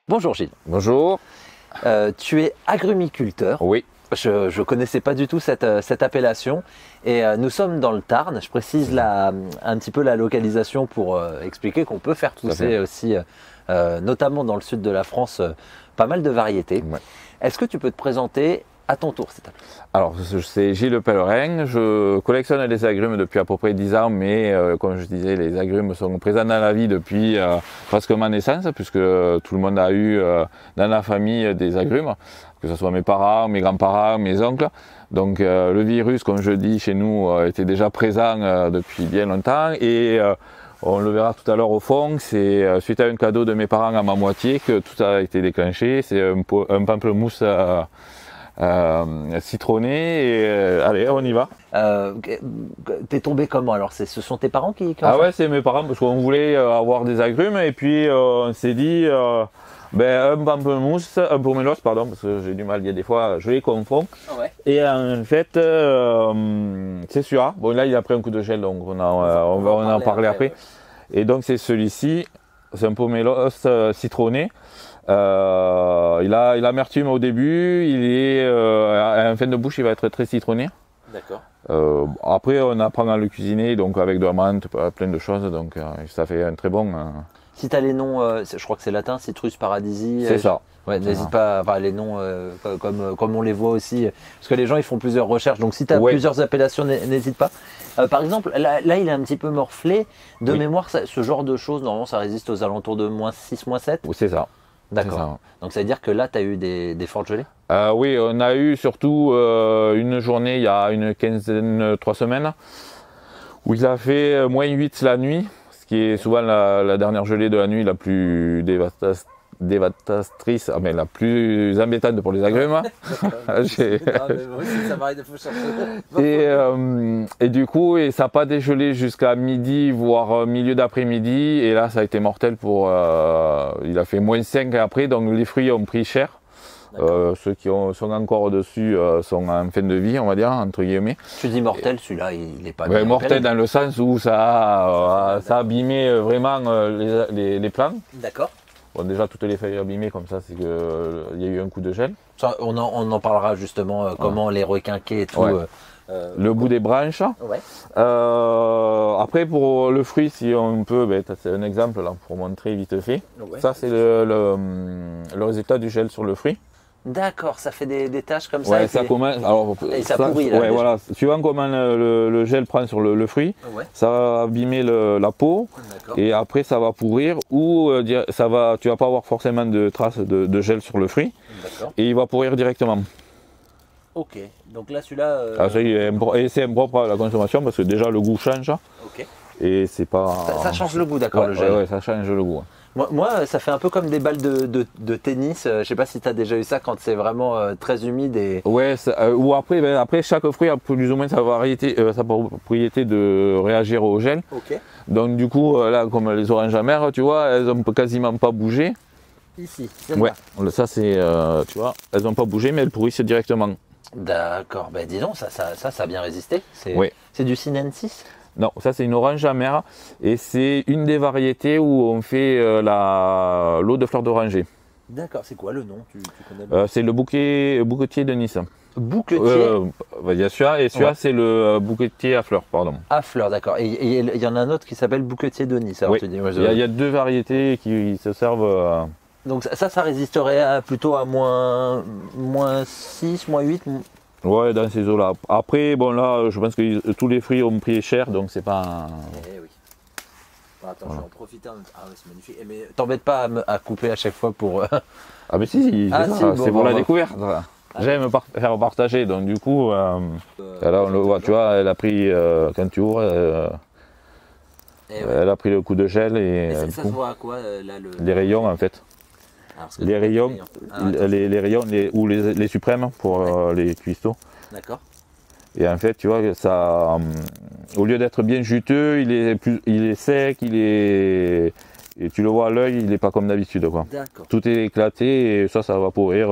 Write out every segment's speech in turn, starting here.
Bonjour Gilles. Bonjour. Tu es agrumiculteur. Oui. Je ne connaissais pas du tout cette appellation et nous sommes dans le Tarn. Je précise un petit peu la localisation pour expliquer qu'on peut faire pousser aussi, notamment dans le sud de la France, pas mal de variétés. Ouais. Est-ce que tu peux te présenter à ton tour, s'il te plaît? Alors, c'est Gilles Le Pellerin. Je collectionne les agrumes depuis à peu près 10 ans, mais comme je disais, les agrumes sont présents dans la vie depuis presque ma naissance, puisque tout le monde a eu dans la famille des agrumes, que ce soit mes parents, mes grands-parents, mes oncles. Donc le virus, comme je dis chez nous, était déjà présent depuis bien longtemps et on le verra tout à l'heure au fond, c'est suite à un cadeau de mes parents à ma moitié que tout a été déclenché. C'est un pamplemousse citronné et allez, on y va. T'es tombé comment alors? Ce sont tes parents qui Ah ouais, c'est mes parents parce qu'on voulait avoir des agrumes et puis on s'est dit un pamplemousse, un pommelos, pardon, parce que j'ai du mal, il y a des fois je les confonds. Ouais. Et en fait, c'est celui-là. Bon, là il a pris un coup de gel, donc on va en parler après. Ouais. Et donc c'est celui-ci, c'est un pommelos citronné. Il a l'amertume au début, il est en fin de bouche, il va être très citronné. D'accord. Après, on apprend à le cuisiner, donc avec de la menthe, plein de choses, donc ça fait un très bon. Si tu as les noms, je crois que c'est latin, Citrus paradisi. C'est ça. Ouais, n'hésite pas, enfin, les noms comme on les voit aussi, parce que les gens ils font plusieurs recherches, donc si tu as plusieurs appellations, n'hésite pas. Par exemple, là il est un petit peu morflé. De mémoire, ce genre de choses, normalement ça résiste aux alentours de -6, -7. Oui, c'est ça. D'accord. Donc ça veut dire que là, tu as eu des fortes gelées? Oui, on a eu surtout une journée il y a une quinzaine, 3 semaines, où il a fait -8 la nuit, ce qui est souvent la dernière gelée de la nuit la plus dévastatrice, mais la plus embêtante pour les agrumes. Et du coup, ça n'a pas dégelé jusqu'à midi, voire milieu d'après-midi. Et là, ça a été mortel pour. Il a fait -5 après, donc les fruits ont pris cher. Ceux qui sont encore dessus sont en fin de vie, on va dire, entre guillemets. Tu dis mortel, celui-là, il n'est pas bien mortel dans le sens où ça a abîmé vraiment les plants. D'accord. Bon, déjà, toutes les feuilles abîmées comme ça, c'est qu'il y a eu un coup de gel. Ça, on en parlera justement, comment les requinquer et tout. Ouais. Le bout des branches. Ouais. Après, pour le fruit, si on peut, c'est un exemple là, pour montrer vite fait. Ouais. Ça, c'est le résultat du gel sur le fruit. D'accord, ça fait des taches comme ça. Ouais, ça commence. Alors, et ça pourrit. Là, ouais, voilà. Suivant comment le gel prend sur le fruit, ça va abîmer la peau. Et après, ça va pourrir ou tu vas pas avoir forcément de traces de gel sur le fruit. Et il va pourrir directement. Ok, donc là, celui-là. C'est impropre à la consommation parce que déjà le goût change. Ok. Et c'est pas. Ça change le goût, d'accord, le gel. Ouais, ça change le goût. Moi, ça fait un peu comme des balles de tennis. Je sais pas si tu as déjà eu ça quand c'est vraiment très humide. Et... Ouais, ou après, chaque fruit a plus ou moins sa propriété de réagir au gel. Ok. Donc du coup, là, comme les oranges amères, tu vois, elles n'ont quasiment pas bougé. Ici, ouais, ça c'est, tu vois, elles n'ont pas bougé, mais elles pourrissent directement. D'accord, ben dis donc, ça a bien résisté. C'est du sinensis? Non, ça c'est une orange amère et c'est une des variétés où on fait l'eau de fleur d'oranger. D'accord, c'est quoi le nom? Tu connais c'est le bouquetier de Nice. Bouquetier? Il y a celui-là et celui-là c'est le bouquetier à fleurs, pardon. À fleurs, d'accord. Et il y en a un autre qui s'appelle bouquetier de Nice. Alors, oui, il y a 2 variétés qui se servent. Donc ça résisterait plutôt à -6, -8? Ouais, dans ces eaux-là. Après, bon là, je pense que tous les fruits ont pris cher, donc c'est pas. Eh oui. Bon, attends, je vais en profiter. Ah ouais, c'est magnifique. Mais t'embête pas à couper à chaque fois pour. Ah mais si, c'est pour la découverte. J'aime faire partager, donc du coup, là on le voit, tu vois, elle a pris quand tu ouvres, elle a pris le coup de gel et ça se voit à quoi là les rayons en fait. Les rayons, les rayons ou les suprêmes pour les cuistots. D'accord. Et en fait, tu vois, ça, au lieu d'être bien juteux, il est sec, et tu le vois à l'œil, il n'est pas comme d'habitude, quoi. Tout est éclaté et ça va pourrir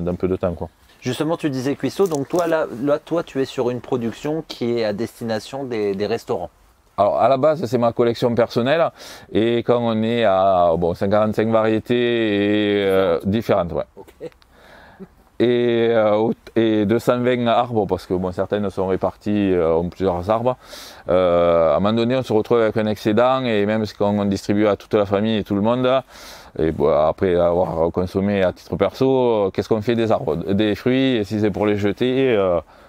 dans peu de temps, quoi. Justement, tu disais cuistot, donc toi, là, toi, tu es sur une production qui est à destination des restaurants. Alors à la base c'est ma collection personnelle et quand on est à 55 variétés différentes, ouais. Okay. Et 220 arbres parce que certaines sont réparties, ont plusieurs arbres. À un moment donné on se retrouve avec un excédent et même quand on distribue à toute la famille et tout le monde, et après avoir consommé à titre perso, qu'est-ce qu'on fait des arbres, des fruits, et si c'est pour les jeter,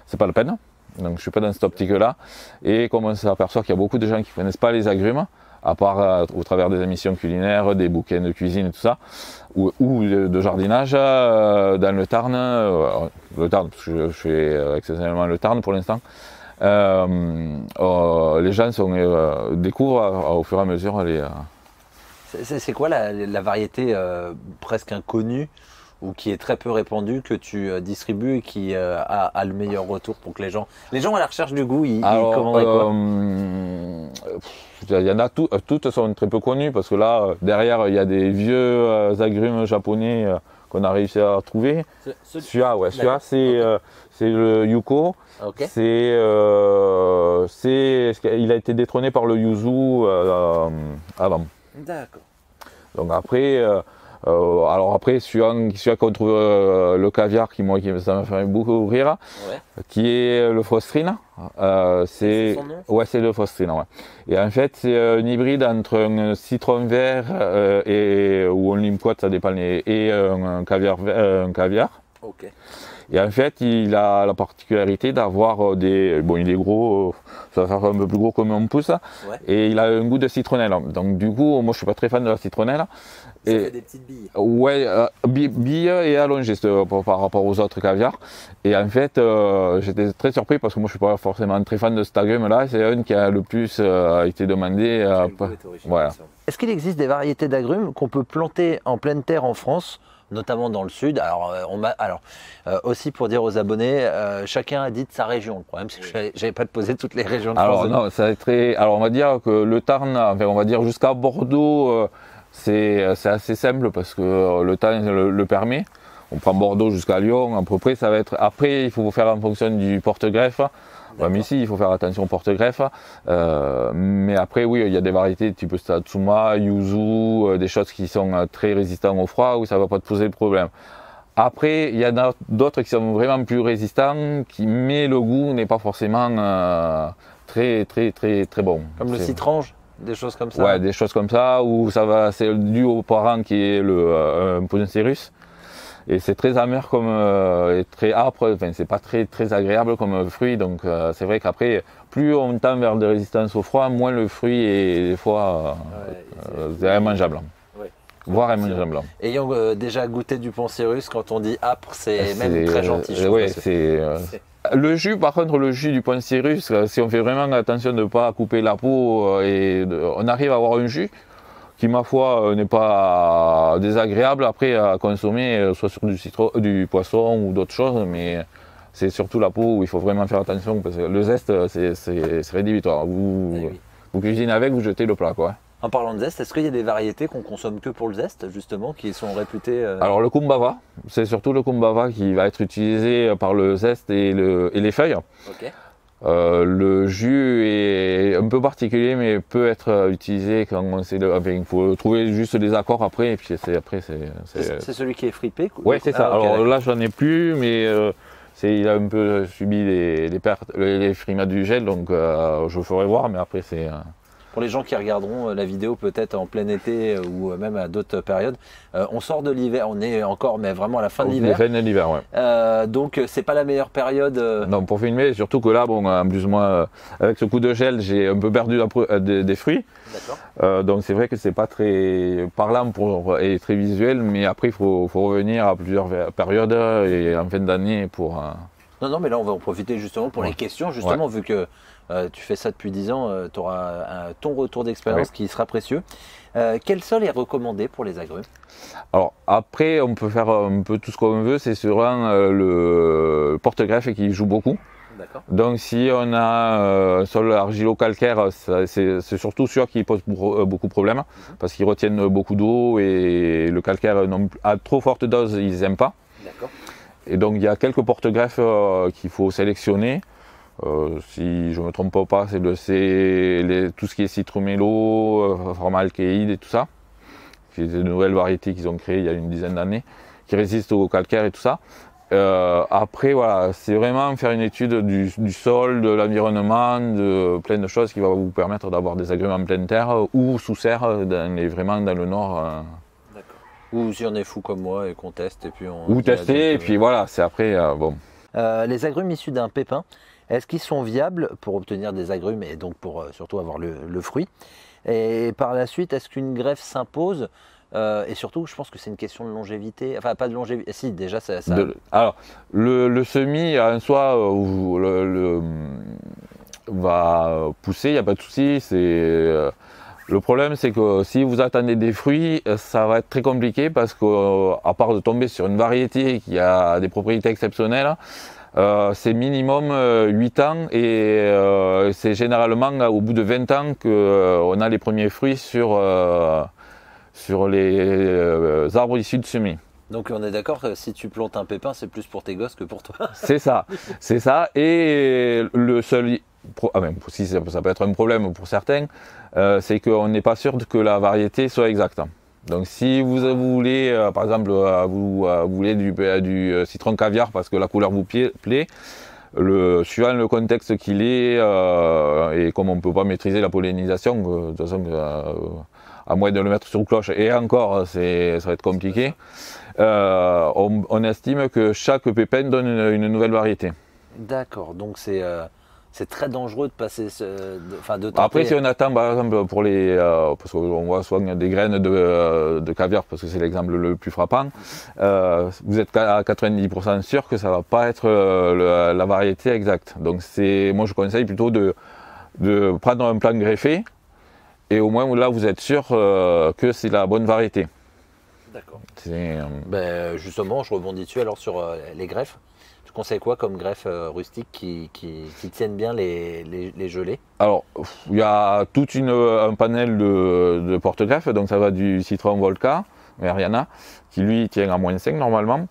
c'est pas la peine. Donc je suis pas dans cette optique-là. Et comme on s'aperçoit qu'il y a beaucoup de gens qui ne connaissent pas les agrumes, à part au travers des émissions culinaires, des bouquins de cuisine et tout ça, ou de jardinage, dans le Tarn, parce que je fais exceptionnellement le Tarn pour l'instant, les gens découvrent au fur et à mesure les... C'est quoi la variété presque inconnue ou qui est très peu répandue que tu distribues et qui a le meilleur retour pour que les gens à la recherche du goût, ils commanderaient quoi? Il y en a toutes sont très peu connues parce que là derrière il y a des vieux agrumes japonais qu'on a réussi à trouver. Celui-là c'est le Yuko. Okay. Il a été détrôné par le Yuzu avant. D'accord. Donc après, celui-là qu'on trouve le caviar ça m'a fait beaucoup rire, ouais. Qui est le Faustrine. C'est son nom? Ouais, c'est le Faustrine. Ouais. Et en fait, c'est un hybride entre un citron vert ou un limquat, ça dépend, et un caviar. Okay. Et en fait, il a la particularité d'avoir il est gros, ça va faire un peu plus gros comme un pouce, ouais. Et il a un goût de citronnelle. Donc du coup, moi je suis pas très fan de la citronnelle. Ça fait des petites billes. Ouais, billes et allongées par rapport aux autres caviars. Et en fait, j'étais très surpris parce que moi je suis pas forcément très fan de cet agrume-là. C'est un qui a le plus été demandé. Voilà. Est-ce qu'il existe des variétés d'agrumes qu'on peut planter en pleine terre en France, notamment dans le sud? Alors, aussi pour dire aux abonnés, chacun a dit de sa région. Le problème, c'est que j'avais pas de poser toutes les régions de France. Alors non, alors on va dire que le Tarn, enfin, on va dire jusqu'à Bordeaux, c'est assez simple parce que le Tarn le permet. On prend Bordeaux jusqu'à Lyon, à peu près, ça va être. Après, il faut faire en fonction du porte-greffe. Mais ici, il faut faire attention au porte-greffe. Mais après, oui, il y a des variétés type Satsuma, Yuzu, des choses qui sont très résistantes au froid où ça ne va pas te poser de problème. Après, il y en a d'autres qui sont vraiment plus résistants, mais le goût n'est pas forcément très bon. Comme le citrange, des choses comme ça? Ouais, des choses comme ça, où c'est dû au parent qui est un Poincerus. Et c'est très amer et très âpre, enfin c'est pas très agréable comme fruit, donc c'est vrai qu'après, plus on tend vers des résistances au froid, moins le fruit est des fois immangeable. Ouais. Voire immangeable. Ayant déjà goûté du Poincerus, quand on dit âpre, c'est même très gentil. Oui, le jus, par contre, le jus du Poincerus, si on fait vraiment attention de ne pas couper la peau, on arrive à avoir un jus qui, ma foi, n'est pas désagréable après à consommer, soit sur du poisson ou d'autres choses, mais c'est surtout la peau où il faut vraiment faire attention parce que le zeste, c'est rédhibitoire. Vous cuisinez avec, vous jetez le plat, quoi. En parlant de zeste, est-ce qu'il y a des variétés qu'on consomme que pour le zeste, justement, qui sont réputées Alors le kumbava, c'est surtout le kumbava qui va être utilisé par le zeste et les feuilles. Okay. Le jus est un peu particulier, mais peut être utilisé quand on sait il faut trouver juste les accords après, et puis c'est celui qui est fripé? Oui, c'est ça. Okay, alors là, j'en ai plus, mais il a un peu subi les pertes, les frimas du gel, donc je ferai voir, mais après c'est... Pour les gens qui regarderont la vidéo peut-être en plein été ou même à d'autres périodes, on sort de l'hiver, on est encore mais vraiment à la fin de l'hiver. Fin de l'hiver, ouais. Donc c'est pas la meilleure période. Non, pour filmer, surtout que là, en plus moi, avec ce coup de gel, j'ai un peu perdu des fruits. D'accord. Donc c'est vrai que c'est pas très parlant et très visuel, mais après il faut revenir à plusieurs périodes et en fin d'année pour... Non, mais là on va en profiter justement pour les questions, justement, vu que tu fais ça depuis 10 ans, tu auras ton retour d'expérience qui sera précieux. Quel sol est recommandé pour les agrumes? Alors après, on peut faire un peu tout ce qu'on veut, c'est sur le porte-greffe qui joue beaucoup. Donc si on a un sol argilo-calcaire, c'est surtout celui qui pose beaucoup de problèmes, parce qu'ils retiennent beaucoup d'eau et le calcaire à trop forte dose, ils n'aiment pas. Et donc il y a quelques porte-greffes qu'il faut sélectionner. Si je ne me trompe pas, c'est tout ce qui est citrumello, formaldéhyde et tout ça. C'est des nouvelles variétés qu'ils ont créées il y a une dizaine d'années, qui résistent au calcaire et tout ça. Après, voilà, c'est vraiment faire une étude du sol, de l'environnement, de plein de choses qui va vous permettre d'avoir des agrumes en pleine terre ou sous serre, vraiment dans le nord. D'accord. Ou si on est fou comme moi et qu'on teste et puis on. Ou tester et puis voilà, c'est après bon. Les agrumes issus d'un pépin, est-ce qu'ils sont viables pour obtenir des agrumes et donc pour surtout avoir le fruit? Et par la suite, est-ce qu'une greffe s'impose? Et surtout, je pense que c'est une question de longévité. Enfin, pas de longévité. Si, déjà, ça. Alors, le semis en soi va pousser, il n'y a pas de souci. Le problème, c'est que si vous attendez des fruits, ça va être très compliqué parce qu'à part de tomber sur une variété qui a des propriétés exceptionnelles, c'est minimum 8 ans et c'est généralement au bout de 20 ans qu'on a les premiers fruits sur les arbres issus de semis. Donc on est d'accord que si tu plantes un pépin, c'est plus pour tes gosses que pour toi. C'est ça. Et le seul... même si ça peut être un problème pour certains, c'est qu'on n'est pas sûr que la variété soit exacte. Donc si vous voulez, par exemple, vous voulez du citron caviar parce que la couleur vous plaît, suivant le contexte qu'il est, et comme on ne peut pas maîtriser la pollinisation, de toute façon, à moins de le mettre sur cloche, et encore, ça va être compliqué, on estime que chaque pépin donne une nouvelle variété. D'accord, donc c'est très dangereux de passer, de tenter. Après, si on attend, par exemple, parce qu'on voit souvent des graines de caviar, parce que c'est l'exemple le plus frappant, vous êtes à 90% sûr que ça ne va pas être la variété exacte. Donc, moi, je conseille plutôt de prendre un plan greffé, et au moins là, vous êtes sûr que c'est la bonne variété. D'accord. Justement, je rebondis dessus alors sur les greffes. Tu conseilles quoi comme greffe rustique qui tiennent bien les gelées? Alors, il y a tout un panel de porte-greffes, donc ça va du citron Volca, Mariana, qui lui tient à -5 normalement.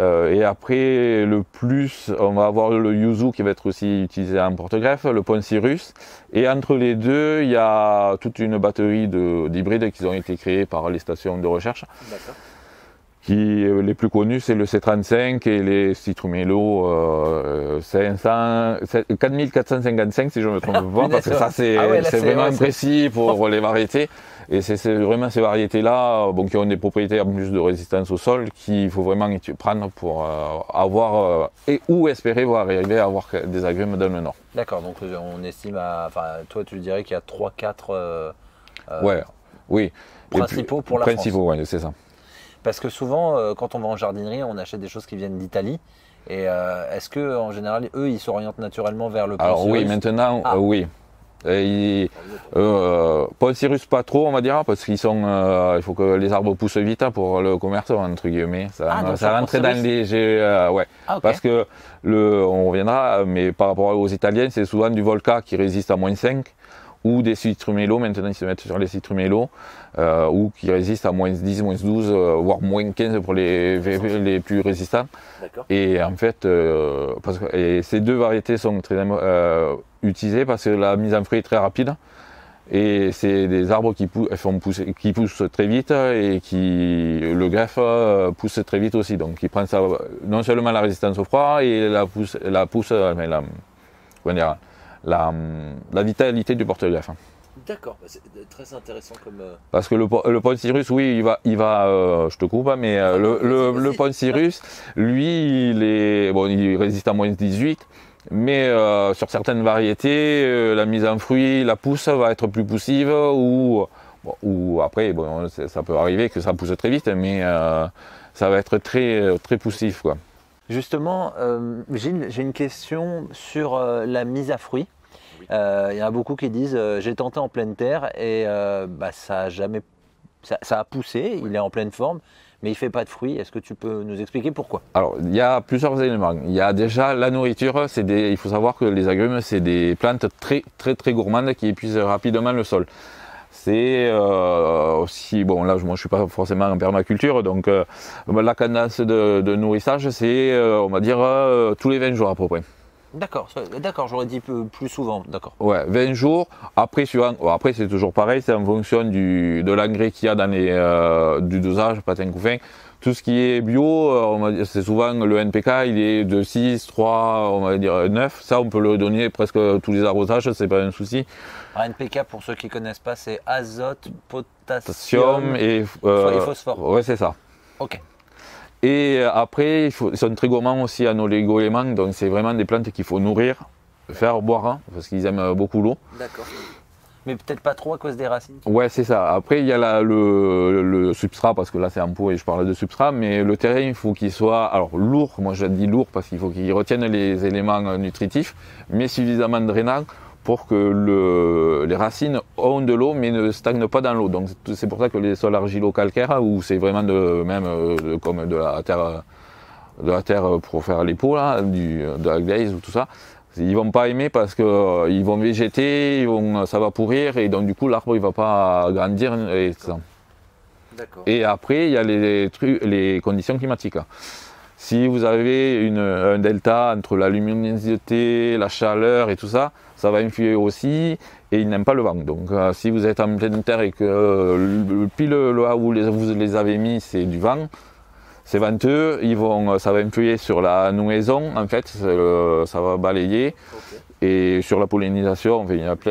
Et après, le plus, on va avoir le yuzu qui va être aussi utilisé en porte-greffe, le poncirus. Et entre les deux, il y a toute une batterie d'hybrides qui ont été créés par les stations de recherche. D'accord. Les plus connus, c'est le C35 et les citrumello 4455 si je ne me trompe pas, parce que ça c'est vraiment précis pour les variétés. Et c'est vraiment ces variétés-là qui ont des propriétés en plus de résistance au sol qu'il faut vraiment prendre pour avoir ou espérer arriver à avoir des agrumes dans le nord. D'accord, donc on estime toi tu dirais qu'il y a 3-4 oui. Principaux pour la France. Oui, c'est ça. Parce que souvent, quand on va en jardinerie, on achète des choses qui viennent d'Italie. Et est-ce que en général, eux, ils s'orientent naturellement vers le Poncirus? Alors oui, maintenant, oui. Poncirus pas trop, on va dire, parce qu'il faut que les arbres poussent vite pour le commerce, entre guillemets. Ça rentre dans les... ouais. Ah, okay. Parce que, on reviendra, mais par rapport aux Italiens, c'est souvent du Volca qui résiste à -5. Ou des citrumello, maintenant ils se mettent sur les citrumello, ou qui résistent à -10, -12, voire -15 pour les plus résistants. Et en fait, ces deux variétés sont très utilisées parce que la mise en fruit est très rapide. Et c'est des arbres qui poussent très vite et le greffe pousse très vite aussi. Donc il prend ça, non seulement la résistance au froid et la vitalité du porte-greffe. D'accord, c'est très intéressant comme... Parce que le poncirus, oui, il va je te coupe, mais le poncirus, lui, il résiste à -18, mais sur certaines variétés, la mise en fruit, la pousse va être plus poussive, ou après, ça peut arriver que ça pousse très vite, mais ça va être très, très poussif, quoi. Justement, j'ai une question sur la mise à fruit. Il y en a beaucoup qui disent j'ai tenté en pleine terre et ça a poussé, il est en pleine forme, mais il ne fait pas de fruits. Est-ce que tu peux nous expliquer pourquoi? Alors, il y a plusieurs éléments. Il y a déjà la nourriture. Il faut savoir que les agrumes, c'est des plantes très, très, très gourmandes qui épuisent rapidement le sol. C'est aussi, là moi je ne suis pas forcément en permaculture, donc la cadence de nourrissage c'est on va dire tous les 20 jours à peu près. D'accord, j'aurais dit plus souvent, d'accord. Ouais, 20 jours. Après, après c'est toujours pareil, c'est en fonction de l'engrais qu'il y a dans du dosage, patin couffin. Tout ce qui est bio, c'est souvent le NPK, il est de 6, 3, on va dire 9. Ça, on peut le donner presque tous les arrosages, c'est pas un souci. Alors, NPK, pour ceux qui ne connaissent pas, c'est azote, potassium et phosphore. Ouais, c'est ça. Ok. Et après, ils sont très gourmands aussi en oligo-éléments, donc c'est vraiment des plantes qu'il faut nourrir, faire boire, hein, parce qu'ils aiment beaucoup l'eau. D'accord. Mais peut-être pas trop à cause des racines. Ouais, c'est ça. Après, il y a le substrat, parce que là c'est en pot et je parle de substrat, mais le terrain, il faut qu'il soit lourd. Moi je dis lourd parce qu'il faut qu'il retienne les éléments nutritifs, mais suffisamment drainant pour que les racines ont de l'eau mais ne stagnent pas dans l'eau. Donc c'est pour ça que les sols argilo-calcaires, où c'est vraiment comme de la terre pour faire les pots, là, de la glaise ou tout ça, ils vont pas aimer parce qu'ils vont végéter, ça va pourrir et donc du coup l'arbre il va pas grandir et ça. Et après il y a les conditions climatiques. Si vous avez un delta entre la luminosité, la chaleur et tout ça, ça va influer aussi et ils n'aiment pas le vent. Donc si vous êtes en pleine terre et que pile là où vous les avez mis c'est du vent, c'est venteux, ça va influer sur la nouaison en fait, ça va balayer. Et sur la pollinisation,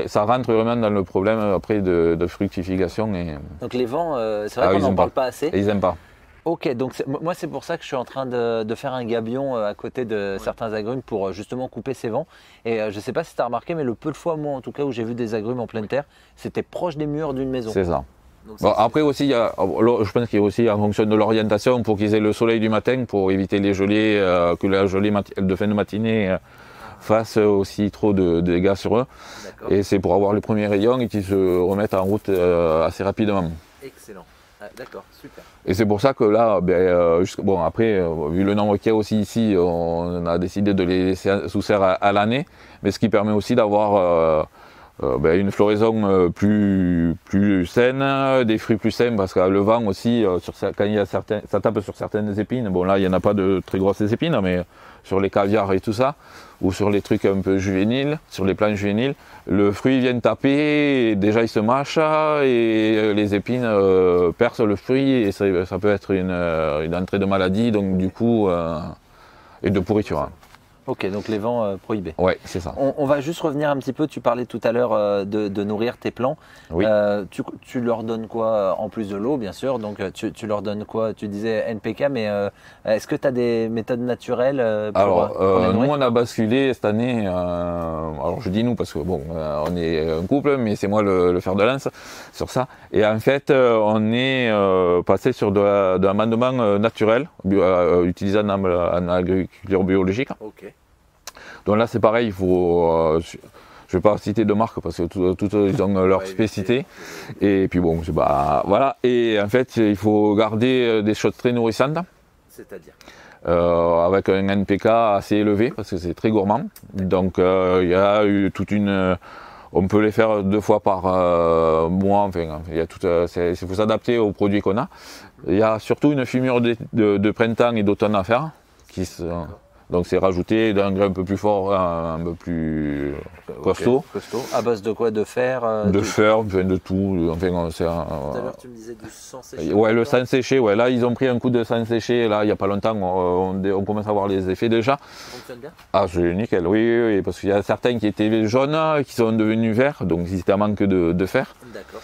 ça rentre vraiment dans le problème après de fructification. Donc les vents, c'est vrai qu'on n'en parle pas assez. Et ils n'aiment pas. Ok, donc moi c'est pour ça que je suis en train de faire un gabion à côté de certains agrumes pour justement couper ces vents. Et je ne sais pas si tu as remarqué, mais le peu de fois, moi en tout cas, où j'ai vu des agrumes en pleine terre, c'était proche des murs d'une maison. C'est ça. Bon, après aussi, je pense qu'il y a aussi en fonction de l'orientation, pour qu'ils aient le soleil du matin, pour éviter les gelées, que la gelée de fin de matinée fasse aussi trop de dégâts sur eux. Et c'est pour avoir les premiers rayons et qu'ils se remettent en route assez rapidement. Excellent. D'accord, super. Et c'est pour ça que là, après, vu le nombre qu'il y a aussi ici, on a décidé de les laisser sous serre à l'année, mais ce qui permet aussi d'avoir une floraison plus saine, des fruits plus sains, parce que le vent aussi, quand ça tape sur certaines épines, bon là il n'y en a pas de très grosses épines, mais sur les caviars et tout ça, ou sur les trucs un peu juvéniles, sur les plants juvéniles, le fruit vient taper, et déjà il se mâche et les épines percent le fruit et ça peut être une entrée de maladie, donc du coup, et de pourriture. Ok, donc les vents prohibés. Oui, c'est ça. On va juste revenir un petit peu, tu parlais tout à l'heure de nourrir tes plants. Oui. Tu leur donnes quoi en plus de l'eau, bien sûr, donc tu leur donnes quoi? Tu disais NPK, mais est-ce que tu as des méthodes naturelles pour les nourrir? Nous on a basculé cette année, alors je dis nous parce que bon, on est un couple, mais c'est moi le fer de lance sur ça. Et en fait, on est passé sur de l'amendement naturel, utilisé en agriculture biologique. Ok. Donc là c'est pareil, il faut, je ne vais pas citer de marque parce que toutes ils ont leur spécificité. Et puis bon, voilà. Et en fait il faut garder des choses très nourrissantes. C'est-à-dire avec un NPK assez élevé parce que c'est très gourmand. Donc il y a eu toute une... On peut les faire 2 fois par mois, il faut s'adapter aux produits qu'on a. Il y a surtout une fumure de printemps et d'automne à faire. Donc c'est rajouter d'engrais un peu plus fort, un peu plus costaud. À base de quoi? De fer fer, de tout. Enfin, tout à l'heure tu me disais du sang séché. Ouais, le sang séché, ouais. Là ils ont pris un coup de sang séché, là il n'y a pas longtemps, on commence à voir les effets déjà. Ça fonctionne bien? Ah c'est nickel, oui, parce qu'il y a certains qui étaient jaunes, qui sont devenus verts, donc c'était un manque de fer. D'accord.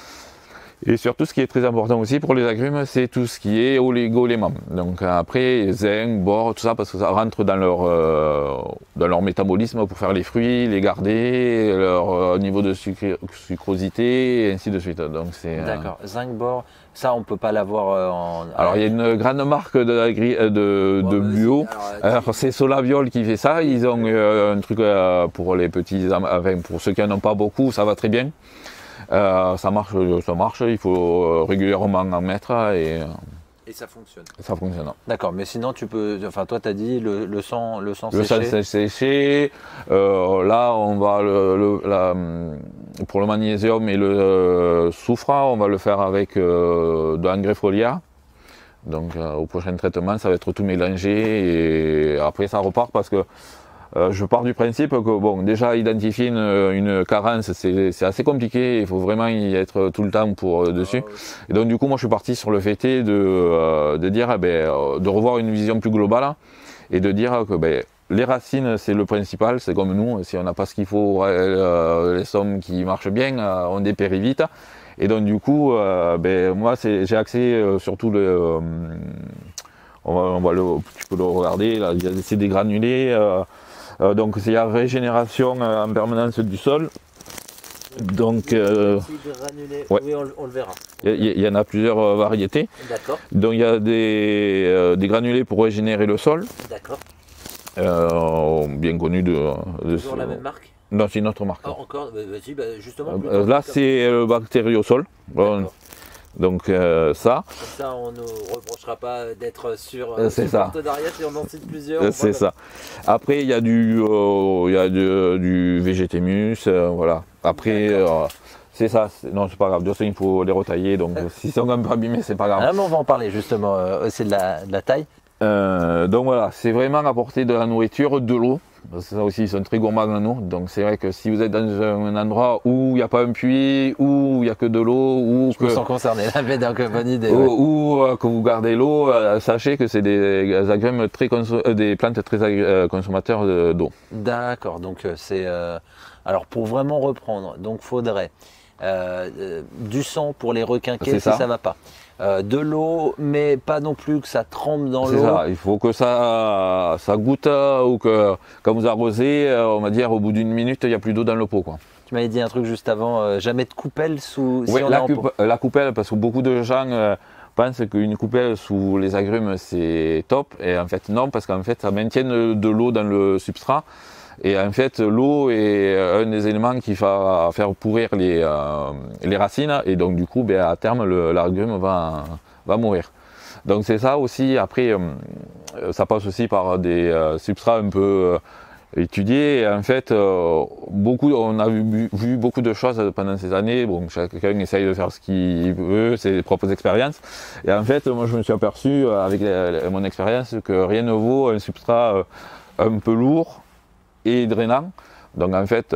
Et surtout, ce qui est très important aussi pour les agrumes, c'est tout ce qui est oligo-éléments. Donc après, zinc, bore, tout ça, parce que ça rentre dans leur métabolisme pour faire les fruits, les garder, leur niveau de sucrosité, et ainsi de suite. Donc c'est. D'accord. Zinc, bore, ça on peut pas l'avoir en. Alors il y a une grande marque de bio. Alors c'est Solaviol qui fait ça. Ils ont un truc pour les petits, enfin, pour ceux qui n'en ont pas beaucoup, ça va très bien. Ça marche, il faut régulièrement en mettre et ça fonctionne. Ça fonctionne. D'accord, mais sinon tu peux, enfin toi tu as dit le sang séché. Le sang séché, là on va pour le magnésium et le soufre, on va le faire avec de l'engrais foliaire. Donc au prochain traitement ça va être tout mélangé et après ça repart parce que je pars du principe que bon, déjà identifier une carence, c'est assez compliqué, il faut vraiment y être tout le temps pour dessus. Et donc du coup, moi je suis parti sur le fait de dire, de revoir une vision plus globale et de dire que les racines c'est le principal, c'est comme nous, si on n'a pas ce qu'il faut, les sommes qui marchent bien, on dépérit vite. Et donc du coup, moi j'ai axé surtout le... tu peux le regarder, là, c'est des granulés, donc il y a régénération en permanence du sol. Donc, granulés, ouais. Oui, on le verra. Il y en a plusieurs variétés. D'accord. Donc il y a des granulés pour régénérer le sol. D'accord. Bien connu Toujours la même marque? Non, c'est une autre marque. Ah, encore? Vas-y, justement. Là, c'est le bactériosol. Donc ça. Comme ça, on ne nous reprochera pas d'être sur partenariat si on en cite plusieurs. C'est ça. Après, il y a du Végétémus, voilà. Après, c'est ça. Non, c'est pas grave. De toute façon, il faut les retailler. Donc, s'ils sont un peu abîmés, c'est pas grave. Ah, mais on va en parler justement aussi de la taille. Donc voilà, c'est vraiment apporter de la nourriture, de l'eau. Ça aussi, ils sont très gourmands en eau. Donc c'est vrai que si vous êtes dans un endroit où il n'y a pas un puits, où il n'y a que de l'eau, ou je me sens concerné, là, mais donc bonne idée. Ou que vous gardez l'eau, sachez que c'est des agrumes des plantes très consommateurs d'eau. D'accord, donc c'est alors pour vraiment reprendre, donc faudrait du sang pour les requinquer si ça va pas. De l'eau, mais pas non plus que ça trempe dans l'eau. C'est ça, il faut que ça goûte ou que quand vous arrosez, on va dire au bout d'une minute, il n'y a plus d'eau dans le pot, quoi. Tu m'avais dit un truc juste avant, jamais de coupelle sous... Oui, la coupelle, parce que beaucoup de gens pensent qu'une coupelle sous les agrumes c'est top, et en fait non, parce qu'en fait ça maintient de l'eau dans le substrat. Et en fait, l'eau est un des éléments qui va faire pourrir les racines, et donc du coup, à terme, l'agrume va mourir. Donc c'est ça aussi. Après, ça passe aussi par des substrats un peu étudiés. Et en fait, on a vu beaucoup de choses pendant ces années. Bon, chacun essaye de faire ce qu'il veut, ses propres expériences. Et en fait, moi, je me suis aperçu avec mon expérience que rien ne vaut un substrat un peu lourd et drainant. Donc en fait,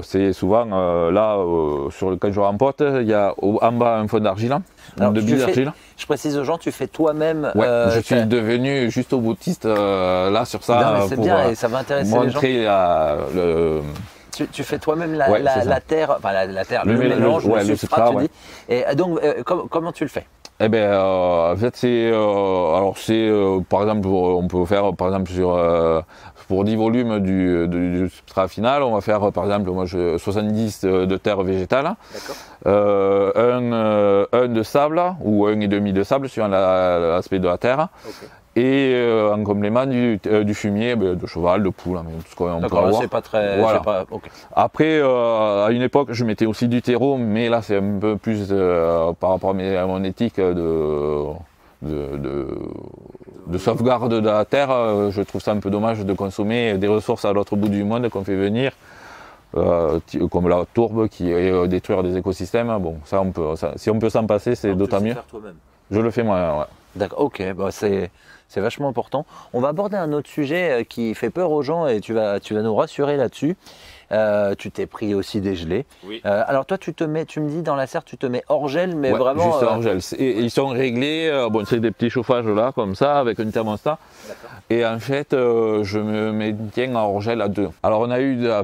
c'est souvent quand je rempote, il y a en bas un fond d'argile, de billes d'argile. Je précise aux gens, tu fais toi-même. Ouais, je suis devenu juste au boutiste là sur ça. C'est bien et ça va intéresser les gens. Tu fais toi-même la terre, enfin la terre, le mélange, le substrat, tu dis. Et donc, comment tu le fais? Eh bien, en fait, c'est par exemple, on peut faire par exemple pour 10 volumes du substrat final, on va faire par exemple 70 de terre végétale, un de sable ou 1,5 de sable suivant l'aspect de la terre. Okay. Et en complément du fumier de cheval, de poule, tout ce qu'on peut avoir. C'est pas très... Voilà. Okay. Après, à une époque, je mettais aussi du terreau, mais là, c'est un peu plus par rapport à mon éthique de sauvegarde de la terre. Je trouve ça un peu dommage de consommer des ressources à l'autre bout du monde qu'on fait venir, comme la tourbe qui détruire des écosystèmes. Bon, ça, si on peut s'en passer, c'est d'autant mieux. Je le fais moi, ouais. D'accord, ok, c'est vachement important. On va aborder un autre sujet qui fait peur aux gens et tu vas nous rassurer là-dessus. Tu t'es pris aussi des gelées. Oui. Alors toi, tu me dis dans la serre, tu te mets hors gel, mais vraiment... juste hors gel. Ils sont réglés, c'est des petits chauffages là, comme ça, avec un thermostat. Et en fait, je me maintiens en hors gel à 2. Alors on a eu, il y a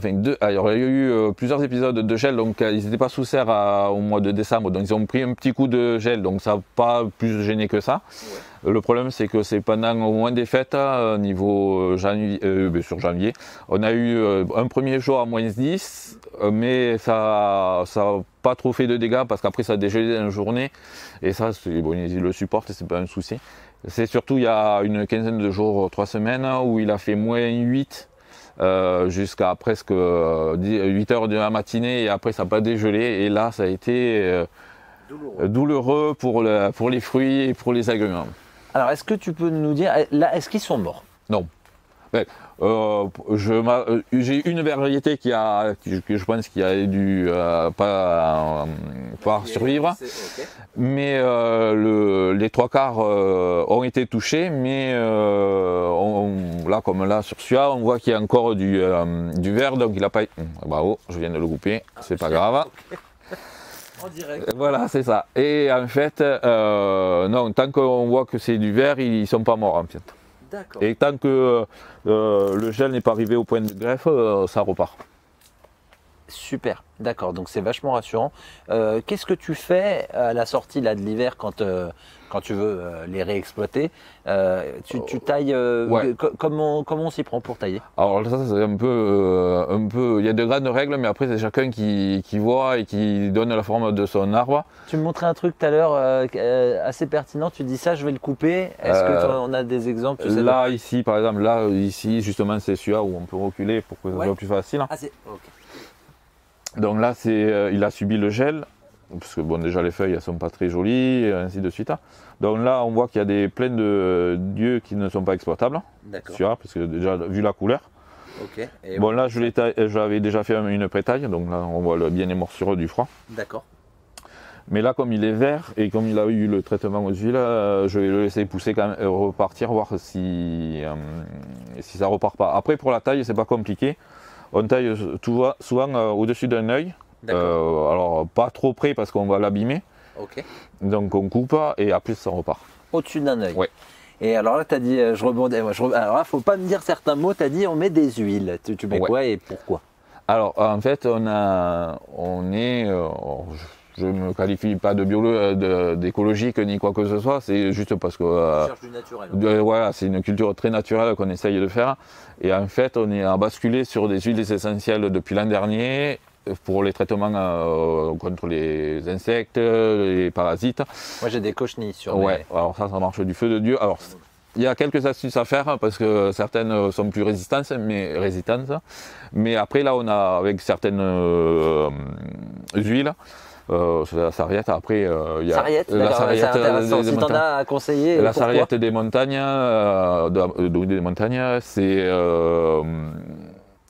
eu plusieurs épisodes de gel, donc ils n'étaient pas sous serre au mois de décembre, donc ils ont pris un petit coup de gel, donc ça n'a pas plus gêné que ça. Ouais. Le problème, c'est que c'est pendant au moins des fêtes, niveau sur janvier, on a eu un premier jour à moins 10, mais ça n'a pas trop fait de dégâts parce qu'après ça a dégelé dans la journée, et ça, ils le supportent, c'est pas un souci. C'est surtout il y a une quinzaine de jours, 3 semaines, où il a fait moins 8 jusqu'à presque 8 heures de la matinée, et après ça n'a pas dégelé, et là ça a été douloureux pour les fruits et pour les agrumes. Alors, est-ce que tu peux nous dire, là, est-ce qu'ils sont morts? Non. J'ai une variété que je pense qu'il a dû pas survivre. Okay. mais les 3/4 ont été touchés, mais là comme là sur celui-là, on voit qu'il y a encore du vert, donc il n'a pas... Bravo, je viens de le couper, c'est pas grave. Okay. En direct. Voilà, c'est ça. Et en fait, non, tant qu'on voit que c'est du vert, ils ne sont pas morts en fait. D'accord. Et tant que le gel n'est pas arrivé au point de greffe, ça repart. Super, d'accord, donc c'est vachement rassurant. Qu'est-ce que tu fais à la sortie là, de l'hiver quand tu veux les réexploiter? Tu tailles, Ouais. comment on s'y prend pour tailler? Alors ça c'est un peu, il y a de grandes règles, mais après c'est chacun qui voit et qui donne la forme de son arbre. Tu me montrais un truc tout à l'heure assez pertinent, tu dis ça, je vais le couper. Est-ce qu'on a des exemples? Là, ici, par exemple, là, ici, justement, c'est celui-là où on peut reculer pour que ce soit plus facile. Ah, c'est... Ok. Donc là, il a subi le gel, parce que bon, déjà les feuilles, elles sont pas très jolies, et ainsi de suite. Donc là, on voit qu'il y a plein de dieux qui ne sont pas exploitables. D'accord. Celui-là, parce que déjà, vu la couleur. Ok. Et bon, là, j'avais déjà fait une prétaille, donc là, on voit bien les morsures du froid. D'accord. Mais là, comme il est vert et comme il a eu le traitement aux huiles, je vais le laisser pousser quand même, repartir, voir si ça repart pas. Après, pour la taille, c'est pas compliqué. On taille souvent au-dessus d'un œil. Alors, pas trop près parce qu'on va l'abîmer. Ok. Donc, on coupe et après, ça repart. Au-dessus d'un œil. Ouais. Et alors là, tu as dit, je rebondis. Alors là, faut pas me dire certains mots. Tu as dit, on met des huiles. Tu mets quoi et pourquoi? Alors, en fait, je ne me qualifie pas de biologue, d'écologique ni quoi que ce soit, c'est juste parce que cherche du naturel. Voilà, c'est une culture très naturelle qu'on essaye de faire. Et en fait, on est à basculer sur des huiles essentielles depuis l'an dernier pour les traitements contre les insectes, les parasites. Moi, j'ai des cochenilles sur Ouais, alors ça marche du feu de Dieu. Alors, il y a quelques astuces à faire parce que certaines sont plus résistantes, mais après là, on a avec certaines huiles. La sarriette, après il y a la sarriette si t'en as à conseiller. La sarriette des montagnes,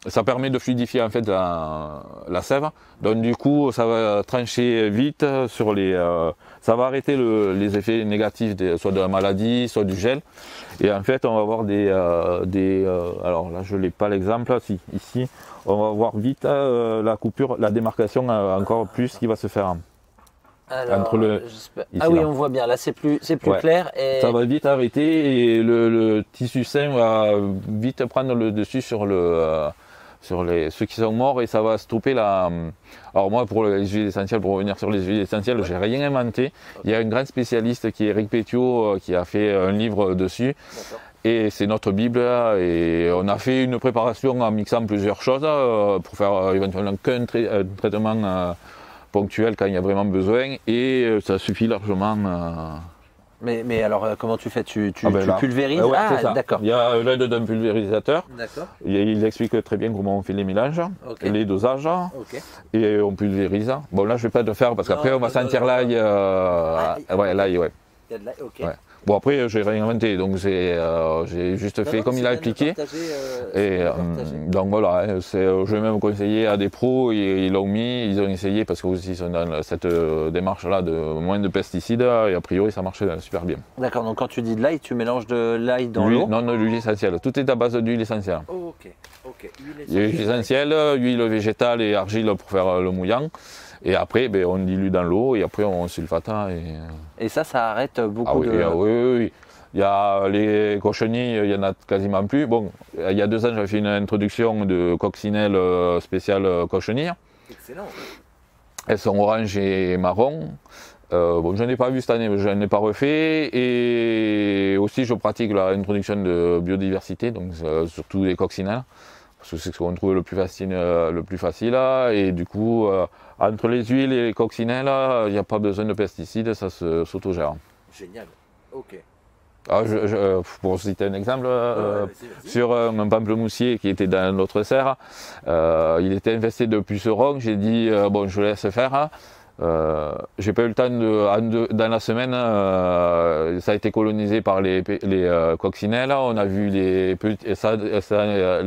ça permet de fluidifier en fait la sève. Donc du coup, ça va trancher vite sur ça va arrêter les effets négatifs soit de la maladie, soit du gel. Et en fait, on va avoir alors là, je n'ai pas l'exemple, si, ici, on va voir vite la coupure, la démarcation encore plus qui va se faire. Alors, entre ah oui, là. On voit bien, là c'est plus clair. Et... Ça va vite arrêter et le tissu sain va vite prendre le dessus sur ceux qui sont morts et ça va stopper la... Alors moi, pour les huiles essentielles, pour revenir sur les huiles essentielles, j'ai rien inventé. Il y a un grand spécialiste qui est Eric Pétiot qui a fait un livre dessus. Et c'est notre Bible et on a fait une préparation en mixant plusieurs choses pour faire éventuellement qu'un traitement ponctuel quand il y a vraiment besoin et ça suffit largement. Mais alors comment tu fais? Tu là. Pulvérises? Ouais, c'est d'accord. Il y a l'aide d'un pulvérisateur. D'accord. Il explique très bien comment on fait les mélanges, les dosages et on pulvérise. Bon là je vais pas le faire parce qu'après on va sentir l'ail. L'ail, ouais. Il y a de l'ail, ok. Ouais. Bon après j'ai rien inventé donc j'ai juste fait comme il a expliqué donc voilà je vais même conseiller à des pros ils l'ont mis, ils ont essayé parce que aussi ils sont dans cette démarche là de moins de pesticides et a priori ça marchait super bien. D'accord, donc quand tu dis de l'ail tu mélanges de l'ail dans l'eau? Non, de l'huile essentielle, tout est à base d'huile essentielle. Ok, huile essentielle, huile végétale et argile pour faire le mouillant. Et après, on dilue dans l'eau et après on sulfate. Et ça arrête beaucoup de... Oui. Il y a les cochenilles, il n'y en a quasiment plus. Bon, il y a 2 ans, j'avais fait une introduction de coccinelle spéciale cochenille. Excellent. Elles sont orange et marron. Bon, je n'en ai pas vu cette année, je n'en ai pas refait. Et aussi, je pratique l'introduction de biodiversité, donc surtout des coccinelles. Parce que c'est ce qu'on trouve le plus facile. Et du coup, entre les huiles et les coccinelles, il n'y a pas besoin de pesticides, ça s'autogère. Génial, ok. Alors, pour citer un exemple, sur un pamplemoussier qui était dans notre serre, il était infesté de pucerons, j'ai dit bon je laisse faire. J'ai pas eu le temps dans la semaine, ça a été colonisé par les coccinelles, on a vu les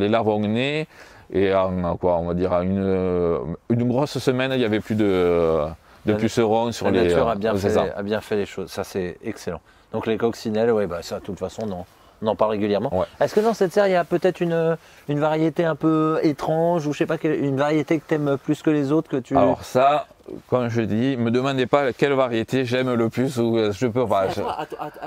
larves ont né et on va dire une grosse semaine il n'y avait plus de de pucerons sur les. La nature a bien fait les choses. Ça, c'est excellent. Donc les coccinelles, ouais, bah ça, de toute façon, on en parle régulièrement. Ouais. Est-ce que dans cette serre, il y a peut-être une variété un peu étrange ou je sais pas, une variété que tu aimes plus que les autres que tu... Alors ça, comme je dis, me demandez pas quelle variété j'aime le plus ou je peux pas.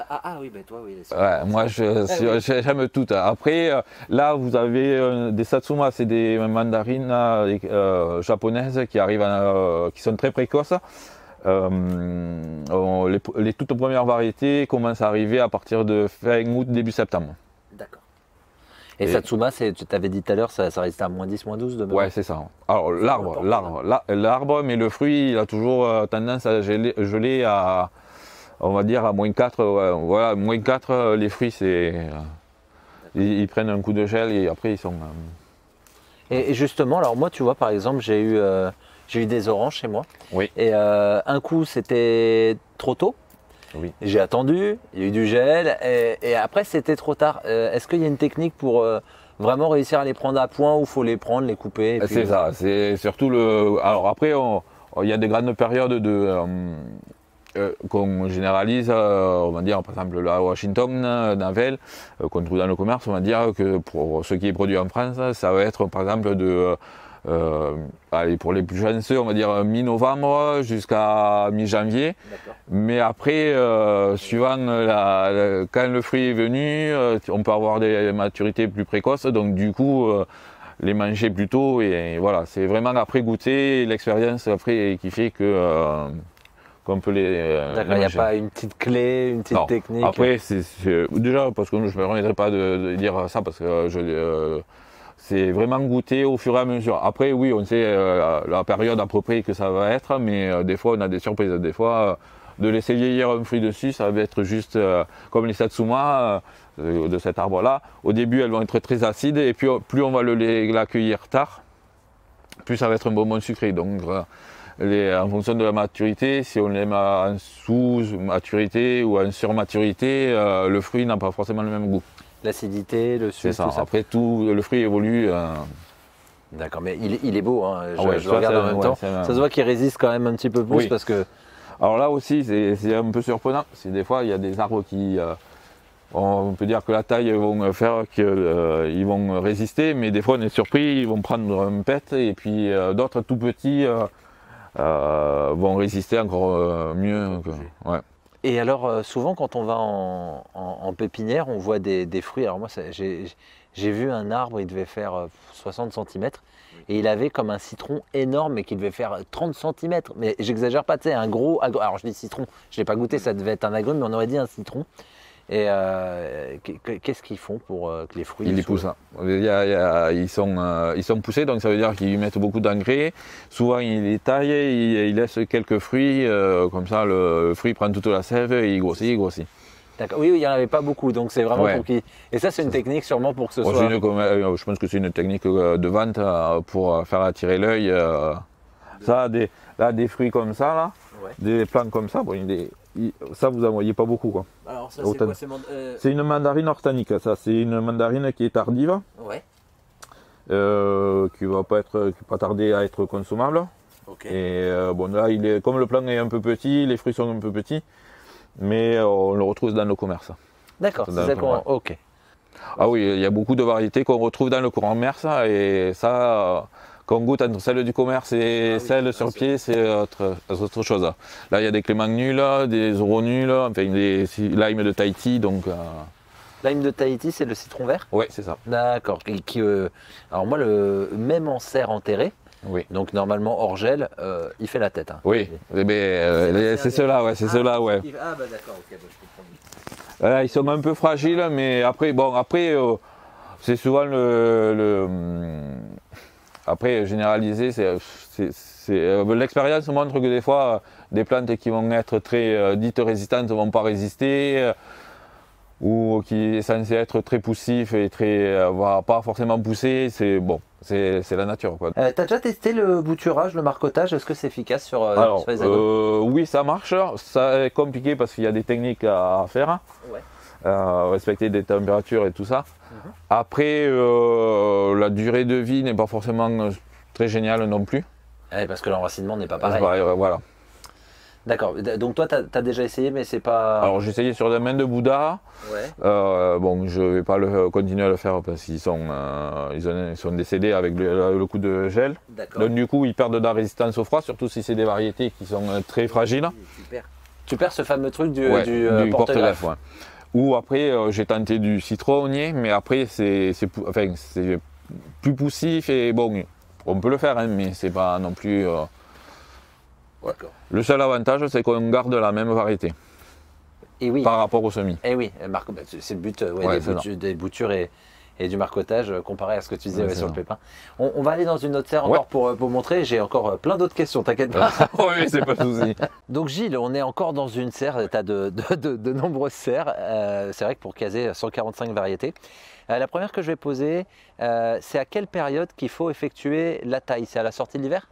Ah oui, ben toi, oui. Ouais, moi, j'aime tout. Après, là, vous avez des satsuma, c'est des mandarines japonaises qui arrivent, qui sont très précoces. Les toutes premières variétés commencent à arriver à partir de fin août, début septembre. D'accord. Et Satsuma, tu t'avais dit tout à l'heure, ça restait à moins 10, moins 12 de mémoire. Ouais, c'est ça. Alors l'arbre, mais le fruit, il a toujours tendance à geler à, on va dire, à moins 4. Voilà, moins 4, les fruits, ils prennent un coup de gel et après ils sont... Et justement, alors moi, tu vois, par exemple, j'ai eu des oranges chez moi. Oui. Et un coup, c'était trop tôt. Oui. J'ai attendu, il y a eu du gel. Et après, c'était trop tard. Est-ce qu'il y a une technique pour vraiment réussir à les prendre à point ou il faut les prendre, les couper? C'est ça. C'est surtout le... Alors après, il y a des grandes périodes qu'on généralise, on va dire par exemple à Washington, Navel, qu'on trouve dans le commerce, on va dire que pour ce qui est produit en France, ça va être par exemple allez, pour les plus chanceux, on va dire mi-novembre jusqu'à mi-janvier. Mais après, suivant quand le fruit est venu, on peut avoir des maturités plus précoces, donc du coup les manger plus tôt et voilà, c'est vraiment après goûter l'expérience après qui fait que qu'on peut les D'accord, il n'y a pas une petite clé, une petite technique. Après, déjà parce que je ne me permettrai pas de dire ça parce que c'est vraiment goûter au fur et à mesure. Après, oui, on sait la période appropriée que ça va être, mais des fois, on a des surprises. Des fois, de laisser vieillir un fruit dessus, ça va être juste comme les satsuma de cet arbre-là. Au début, elles vont être très acides, et puis plus on va l'accueillir tard, plus ça va être un bonbon sucré. Donc, en fonction de la maturité, si on l'aime en sous-maturité ou en sur-maturité, le fruit n'a pas forcément le même goût. L'acidité, le sucre, c'est ça. Tout ça. Après, le fruit évolue. D'accord, mais il est beau, hein. Je le regarde en même temps. Ça se voit qu'il résiste quand même un petit peu plus parce que... Alors là aussi, c'est un peu surprenant. Des fois, il y a des arbres qui... on peut dire que la taille vont faire qu'ils vont résister, mais des fois, on est surpris, ils vont prendre un pet, et puis d'autres tout petits vont résister encore mieux. Ouais. Et alors, souvent, quand on va en pépinière, on voit des fruits. Alors moi, j'ai vu un arbre, il devait faire 60 cm, et il avait comme un citron énorme, mais qui devait faire 30 cm. Mais j'exagère pas, tu sais, un gros... Alors je dis citron, je ne l'ai pas goûté, ça devait être un agrume, mais on aurait dit un citron. Et qu'est-ce qu'ils font pour que les fruits... Ils les poussent. Ils sont poussés, donc ça veut dire qu'ils mettent beaucoup d'engrais. Souvent, ils les taillent, ils laissent quelques fruits. Comme ça, le fruit prend toute la sève et il grossit. D'accord. Oui, il n'y en avait pas beaucoup, donc c'est vraiment pour qu'ils... Et ça, c'est une technique sûrement pour que ce soit... Je pense que c'est une technique de vente pour faire attirer l'œil. Ça, des fruits comme ça, là, des plants comme ça, ça vous en voyez pas beaucoup, quoi. Alors ça, c'est quoi? C'est une mandarine ortanique, ça. C'est une mandarine qui est tardive, qui va pas tarder à être consommable. Et bon, là, comme le plant est un peu petit, les fruits sont un peu petits, mais on le retrouve dans le commerce. D'accord, c'est ça qu'on... Ok. Ah oui, il y a beaucoup de variétés qu'on retrouve dans le commerce, et ça... Quand on goûte entre celle du commerce et celle sur pied, c'est autre chose. Là, il y a des cléments nuls, des oraux nuls, enfin des limes de Tahiti. Donc, Lime de Tahiti, c'est le citron vert? Oui, c'est ça. D'accord. Alors moi, même en serre enterrée, donc normalement hors gel, il fait la tête. Hein. Oui, c'est ceux-là, ouais. Ah bah d'accord, ok, bah, je comprends. Ils sont un peu fragiles, mais après, c'est souvent Après, généraliser, l'expérience montre que des fois, des plantes qui vont être très dites résistantes ne vont pas résister, ou qui est censé être très poussif et va pas forcément pousser. C'est la nature, quoi. T'as déjà testé le bouturage, le marcottage? Est-ce que c'est efficace sur les agrumes? Oui, ça marche. Ça est compliqué parce qu'il y a des techniques à faire. Respecter des températures et tout ça. Après, la durée de vie n'est pas forcément très géniale non plus. Parce que l'enracinement n'est pas pareil. Voilà. D'accord. Donc toi, tu as déjà essayé, mais c'est pas. Alors j'ai essayé sur des mains de Bouddha. Ouais. Bon, je ne vais pas continuer à le faire parce qu'ils sont décédés avec le coup de gel. D'accord. Donc du coup, ils perdent de la résistance au froid, surtout si c'est des variétés qui sont très fragiles. Super. Tu perds ce fameux truc du porte-greffe. Ouais. Ou après, j'ai tenté du citronnier, mais après, c'est plus poussif et bon, on peut le faire, hein, mais c'est pas non plus. Ouais. Le seul avantage, c'est qu'on garde la même variété. Et oui. Par rapport au semis. Et oui, c'est le but des boutures et du marcottage comparé à ce que tu disais sur le pépin. On va aller dans une autre serre encore pour montrer. J'ai encore plein d'autres questions, t'inquiète pas. Oui, c'est pas de souci. Donc Gilles, on est encore dans une serre, tu as de nombreuses serres. C'est vrai que pour caser 145 variétés. La première que je vais poser, c'est à quelle période qu'il faut effectuer la taille? C'est à la sortie de l'hiver?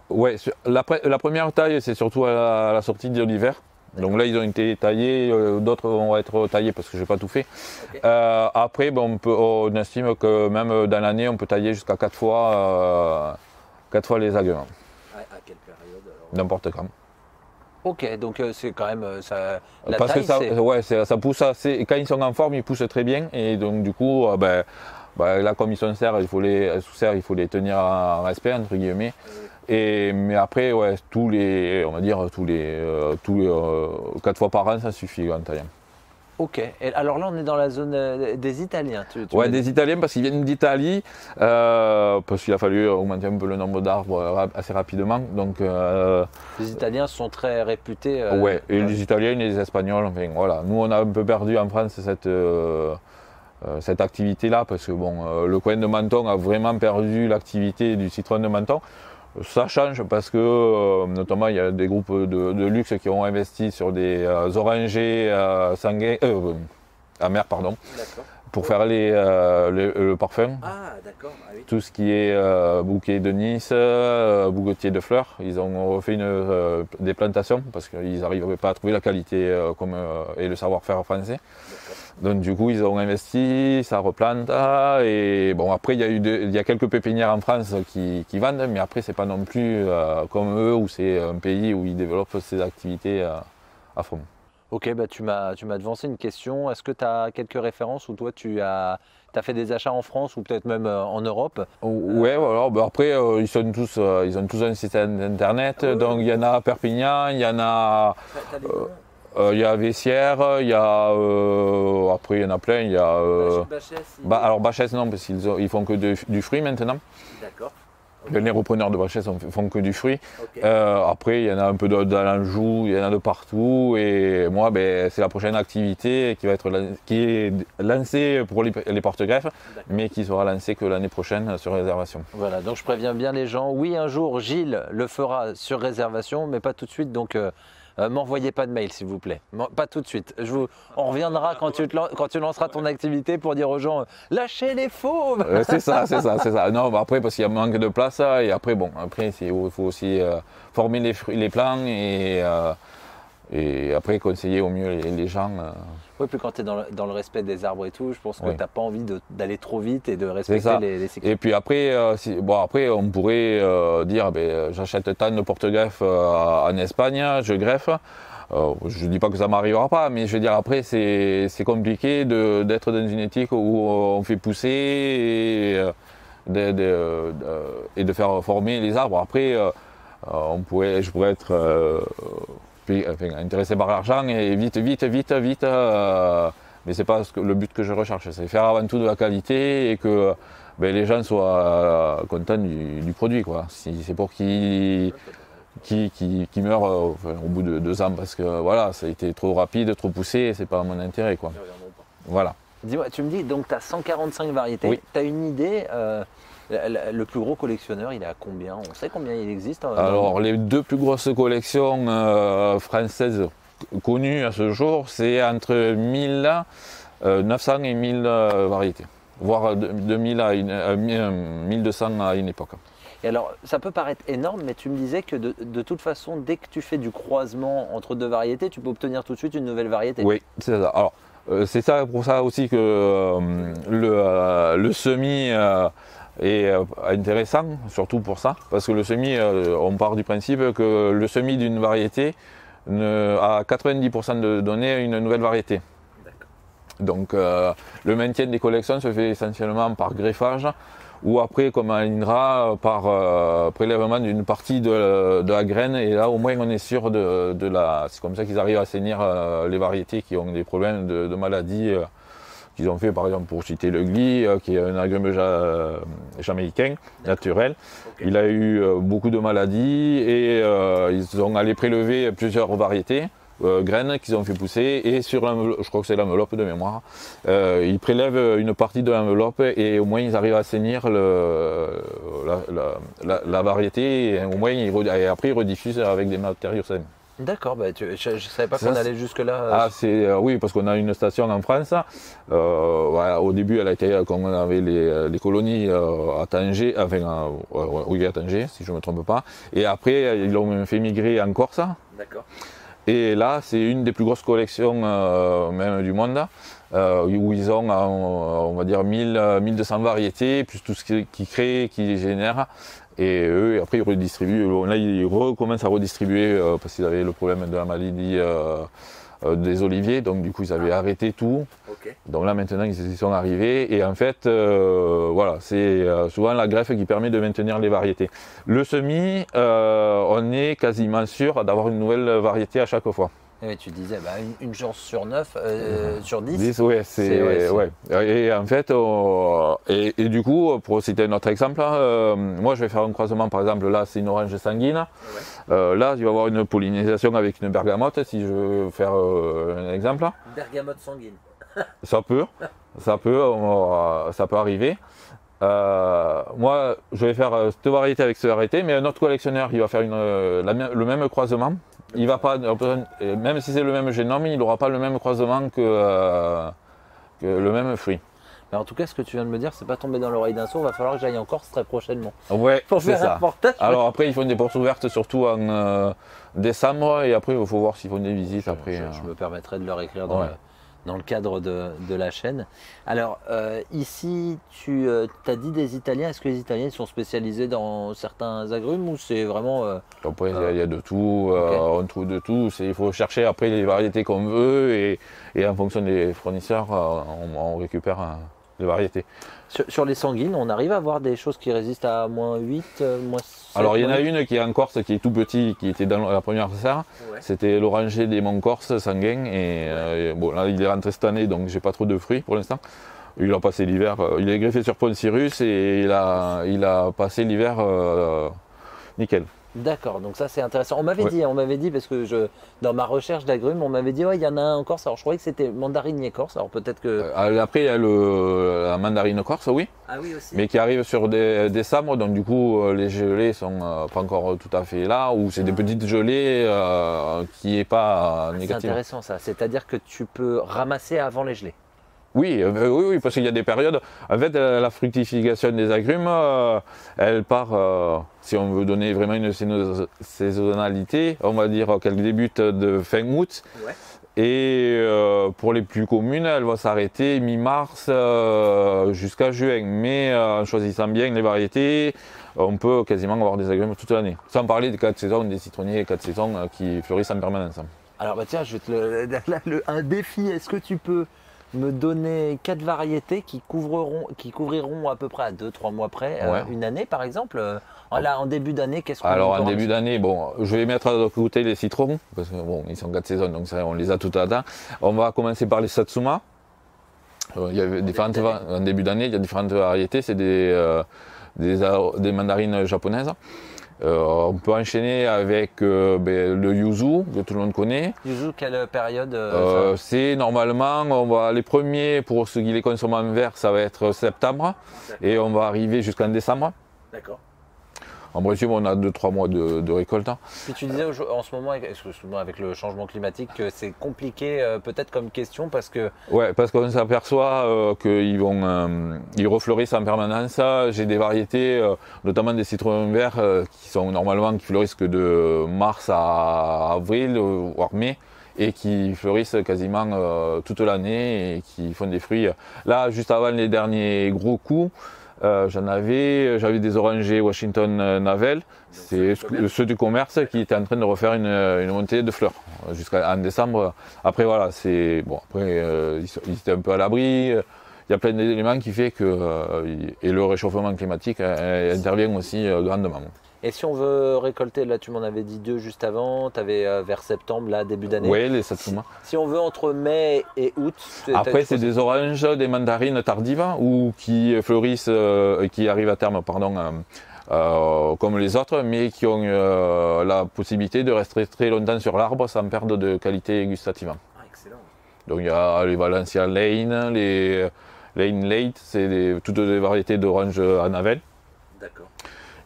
Ouais, la première taille, c'est surtout à la sortie de l'hiver. Donc là, ils ont été taillés, d'autres vont être taillés parce que je n'ai pas tout fait. Okay. Après, bon, on estime que même dans l'année, on peut tailler jusqu'à 4 fois les agrumes. À quelle période alors? N'importe quand. Ok, donc c'est quand même ça. La parce taille, que ça pousse assez. Quand ils sont en forme, ils poussent très bien. Et donc du coup, là, comme ils sont sous serre, il faut les tenir en respect entre guillemets. Mais après, tous les 4 fois par an, ça suffit en taillant. Ok, et alors là on est dans la zone des Italiens. Des Italiens parce qu'ils viennent d'Italie, parce qu'il a fallu augmenter un peu le nombre d'arbres assez rapidement. Donc, les Italiens sont très réputés. Et les Italiens et les Espagnols, enfin, voilà. Nous on a un peu perdu en France cette activité-là parce que le coin de Menton a vraiment perdu l'activité du citron de Menton. Ça change parce que notamment il y a des groupes de luxe qui ont investi sur des orangers sanguins, amers pardon, pour faire le parfum. Ah d'accord. Ah, oui. Tout ce qui est bouquet de Nice, bouquetier de fleurs, ils ont refait des plantations parce qu'ils n'arrivaient pas à trouver la qualité et le savoir-faire français. Donc du coup ils ont investi, ça replante et bon après il y a quelques pépinières en France qui vendent mais après c'est pas non plus comme eux où c'est un pays où ils développent ces activités à fond. Ok, tu m'as devancé une question. Est-ce que tu as quelques références où toi tu as fait des achats en France ou peut-être même en Europe? Ouais, voilà. Après ils ont tous un site internet, donc il y en a à Perpignan, il y en a. Il y a Vessières, il y a après il y en a plein, il y a alors Bachès non parce qu'ils font que du fruit maintenant. D'accord. Okay. Les repreneurs de Bachès font que du fruit. Okay. Après il y en a un peu dans l'Anjou, il y en a de partout et moi c'est la prochaine activité qui est lancée pour les porte-greffes mais qui sera lancée que l'année prochaine sur réservation. Voilà, donc je préviens bien les gens, oui un jour Gilles le fera sur réservation mais pas tout de suite donc m'envoyez pas de mail s'il vous plaît, pas tout de suite. On reviendra quand tu lanceras ton activité pour dire aux gens lâchez les fauves. C'est ça. Non, après parce qu'il y a manque de place et après il faut aussi former les plants et après conseiller au mieux les gens. Oui, puis quand tu es dans le respect des arbres et tout, je pense que tu n'as pas envie d'aller trop vite et de respecter les cycles. Et puis après, après on pourrait dire j'achète tant de porte-greffes en Espagne, je greffe. Je ne dis pas que ça ne m'arrivera pas, mais je veux dire après c'est compliqué d'être dans une éthique où on fait pousser et de faire former les arbres. Après, je pourrais être intéressé par l'argent et vite, mais c'est pas le but que je recherche, c'est faire avant tout de la qualité et que les gens soient contents du produit, quoi. Si c'est pour qu'ils meurent au bout de 2 ans parce que voilà, ça a été trop rapide, trop poussé, c'est pas mon intérêt, quoi. Voilà. Dis-moi, tu me dis donc tu as 145 variétés, oui. Tu as une idée le plus gros collectionneur, il est à combien? On sait combien il existe? Alors, les 2 plus grosses collections françaises connues à ce jour, c'est entre 900 et 1000 variétés, voire 2000 à 1200 à une époque. Et alors, ça peut paraître énorme, mais tu me disais que de toute façon, dès que tu fais du croisement entre 2 variétés, tu peux obtenir tout de suite une nouvelle variété. Oui, c'est ça. Alors, c'est ça pour ça aussi que le semis est intéressant, surtout pour ça, parce que le semis, on part du principe que le semis d'une variété à 90% de donner une nouvelle variété. Donc le maintien des collections se fait essentiellement par greffage ou après comme à l'INRA par prélèvement d'une partie de la graine, et là au moins on est sûr de la... C'est comme ça qu'ils arrivent à assainir les variétés qui ont des problèmes de maladies qu'ils ont fait, par exemple pour citer le glis qui est un agrume jamaïcain naturel. Okay. Il a eu beaucoup de maladies et ils sont allés prélever plusieurs variétés. Graines qu'ils ont fait pousser, et sur je crois que c'est l'enveloppe de mémoire, ils prélèvent une partie de l'enveloppe et au moins ils arrivent à assainir la variété, et au moins et après ils rediffusent avec des matériaux sains. D'accord, bah je ne savais pas qu'on allait jusque là. Ah, oui, parce qu'on a une station en France. Voilà, au début, elle a été quand on avait les colonies à Tanger, enfin oui, à Tanger, si je ne me trompe pas. Et après, ils l'ont fait migrer en Corse. D'accord. Et là, c'est une des plus grosses collections même du monde, où ils ont, on va dire, 1200 variétés, plus tout ce qu'ils créent, qu'ils génèrent. Et eux, après, ils redistribuent. Là, ils recommencent à redistribuer parce qu'ils avaient le problème de la maladie des oliviers. Donc, du coup, ils avaient arrêté tout. Okay. Donc là, maintenant, ils y sont arrivés. Et en fait, voilà, c'est souvent la greffe qui permet de maintenir les variétés. Le semis, on est quasiment sûr d'avoir une nouvelle variété à chaque fois. Oui, tu disais une chance sur 9, sur 10. 10, oui, ouais. Et en fait, et du coup, pour citer un autre exemple, moi je vais faire un croisement, par exemple, là c'est une orange sanguine. Ouais. Là, il va y avoir une pollinisation avec une bergamote, si je veux faire un exemple. Bergamote sanguine. ça peut arriver. Moi, je vais faire cette variété avec cette variété, mais un autre collectionneur, il va faire le même croisement. Il va pas, même si c'est le même génome, il n'aura pas le même croisement que le même fruit. Mais en tout cas, ce que tu viens de me dire, c'est pas tombé dans l'oreille d'un sourd. Il va falloir que j'aille en Corse très prochainement. Ouais, pour faire un reportage. Alors après, ils font des portes ouvertes surtout en décembre, et après, il faut voir s'ils font des visites. Après, je me permettrai de leur écrire dans le cadre de la chaîne. Alors, ici, tu as dit des Italiens. Est-ce que les Italiens sont spécialisés dans certains agrumes ou c'est vraiment... Après, il y a de tout, okay. On trouve de tout. Il faut chercher après les variétés qu'on veut et en fonction des fournisseurs, on récupère les variétés. Sur les sanguines, on arrive à avoir des choses qui résistent à moins 8, moins 7. Alors, il y en a une qui est en Corse, qui est tout petit, qui était dans la première serre. Ouais. C'était l'oranger des Monts Corse sanguin. Et bon, là, il est rentré cette année, donc j'ai pas trop de fruits pour l'instant. Il a passé l'hiver. Il est greffé sur Poncirus et il a passé l'hiver nickel. D'accord, donc ça c'est intéressant. On m'avait dit, parce que dans ma recherche d'agrumes, on m'avait dit, ouais, il y en a un en Corse. Alors je croyais que c'était mandarinier corse, alors peut-être que... après, il y a la mandarine corse, oui. Ah oui, aussi. Mais qui arrive sur des sabres, donc du coup, les gelées sont pas encore tout à fait là, ou c'est des petites gelées qui n'est pas négatives. C'est intéressant ça, c'est-à-dire que tu peux ramasser avant les gelées. Oui, parce qu'il y a des périodes. En fait, la fructification des agrumes, elle part, si on veut donner vraiment une saisonnalité, on va dire qu'elle débute de fin août. Ouais. Et pour les plus communes, elle va s'arrêter mi-mars jusqu'à juin. Mais en choisissant bien les variétés, on peut quasiment avoir des agrumes toute l'année. Sans parler des 4 saisons, des citronniers 4 saisons qui fleurissent en permanence. Alors bah tiens, je vais un défi, est-ce que tu peux me donner 4 variétés qui couvriront à peu près à 2-3 mois près une année par exemple. Là, en début d'année, qu'est-ce qu'on Alors en début d'année, bon, je vais mettre à côté les citrons, parce que bon, ils sont 4 saisons, donc ça, on les a tout à temps. On va commencer par les Satsuma. Il y a différentes en début d'année, il y a différentes variétés, c'est des mandarines japonaises. On peut enchaîner avec le yuzu, que tout le monde connaît. Yuzu, quelle période c'est normalement, les premiers, pour ceux qui les consomment en verre, ça va être septembre. Et on va arriver jusqu'en décembre. D'accord. En principe, on a 2-3 mois de récolte. Puis tu disais en ce moment, avec le changement climatique, que c'est compliqué peut-être comme question parce que... Ouais, parce qu'on s'aperçoit qu'ils ils refleurissent en permanence. J'ai des variétés, notamment des citrons verts, qui fleurissent que de mars à avril, voire mai, et qui fleurissent quasiment toute l'année et qui font des fruits. Là, juste avant les derniers gros coups, J'avais des orangers Washington Navel, c'est ceux du commerce qui étaient en train de refaire une montée de fleurs jusqu'en décembre. Après voilà, ils étaient un peu à l'abri. Il y a plein d'éléments qui font que et le réchauffement climatique intervient aussi grandement. Et si on veut récolter, là tu m'en avais dit 2 juste avant, tu avais vers septembre, là début d'année. Oui, les Satsuma. Si on veut entre mai et août. Après c'est des oranges, des mandarines tardives ou qui fleurissent, qui arrivent à terme, pardon, comme les autres, mais qui ont la possibilité de rester très longtemps sur l'arbre sans perdre de qualité gustative. Ah, excellent. Donc il y a les Valencia Lane, les Lane Late, c'est toutes les variétés d'oranges à Navel. D'accord.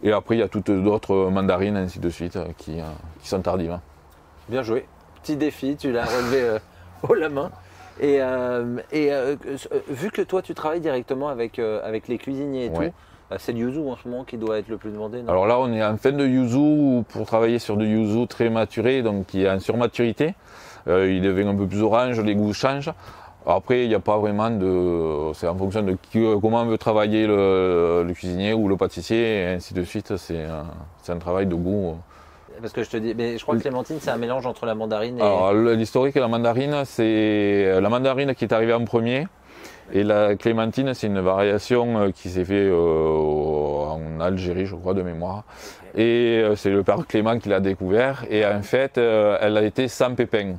Et après, il y a toutes d'autres mandarines, ainsi de suite, qui sont tardives. Bien joué. Petit défi, tu l'as relevé haut la main. Et vu que toi, tu travailles directement avec les cuisiniers et tout, c'est le yuzu en ce moment qui doit être le plus demandé, non? Alors là, on est en fin de yuzu pour travailler sur du yuzu très maturé, donc qui est en surmaturité. Il devient un peu plus orange, les goûts changent. Après, il n'y a pas vraiment de... C'est en fonction de comment veut travailler le cuisinier ou le pâtissier, et ainsi de suite. C'est un travail de goût. Parce que je te dis, mais je crois que clémentine, c'est un mélange entre la mandarine et... Alors, l'historique et la mandarine, c'est la mandarine qui est arrivée en premier. Et la clémentine, c'est une variation qui s'est faite en Algérie, je crois, de mémoire. Et c'est le père Clément qui l'a découvert. Et en fait, elle a été sans pépins.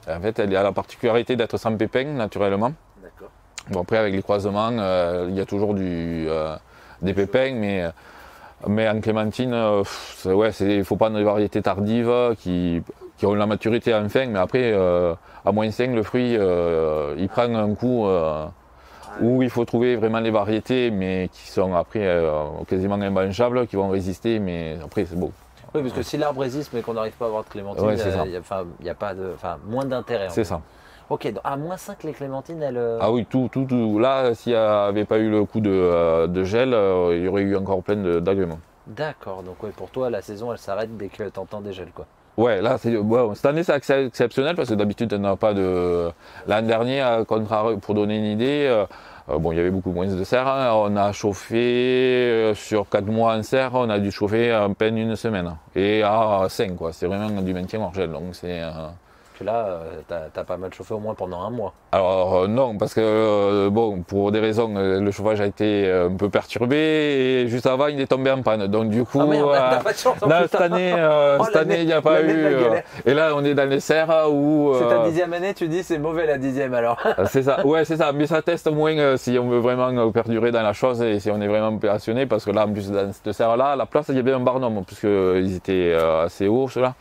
En fait, elle a la particularité d'être sans pépins, naturellement. D'accord. Bon, après, avec les croisements, il y a toujours des pépins, mais en clémentine, il ne faut pas des variétés tardives qui ont la maturité enfin, mais après, à moins 5, le fruit, il prend un coup où il faut trouver vraiment les variétés, mais qui sont après quasiment immangeables, qui vont résister, mais après, c'est beau. Oui, parce que si l'arbre résiste mais qu'on n'arrive pas à avoir de clémentine, il n'y a pas de, moins d'intérêt. C'est ça. Ok, donc à -5 les clémentines, elles... Ah oui, tout. Là, s'il n'y avait pas eu le coup de gel, il y aurait eu encore plein d'agrumes. D'accord, donc ouais, pour toi, la saison, elle s'arrête dès que tu entends des gels, quoi. Ouais, là, cette année, c'est exceptionnel parce que d'habitude, on n'a pas de... L'an dernier, pour donner une idée, il y avait beaucoup moins de serre. Hein. On a chauffé sur 4 mois en serre, on a dû chauffer à peine une semaine. Et à 5, quoi. C'est vraiment du maintien hors gel. Donc c'est... Que là, t'as pas mal chauffé au moins pendant un mois. Alors non, parce que pour des raisons, le chauffage a été un peu perturbé et juste avant il est tombé en panne. Donc du coup, t'as pas de chance, là, cette année il n'y a pas eu. Et là on est dans les serres où. C'est ta 10e année, tu dis c'est mauvais la 10e alors. C'est ça, ouais c'est ça, mais ça teste au moins si on veut vraiment perdurer dans la chose et si on est vraiment passionné, parce que là en plus dans cette serre là, la place il y avait un barnum puisqu'ils étaient assez hauts ceux-là.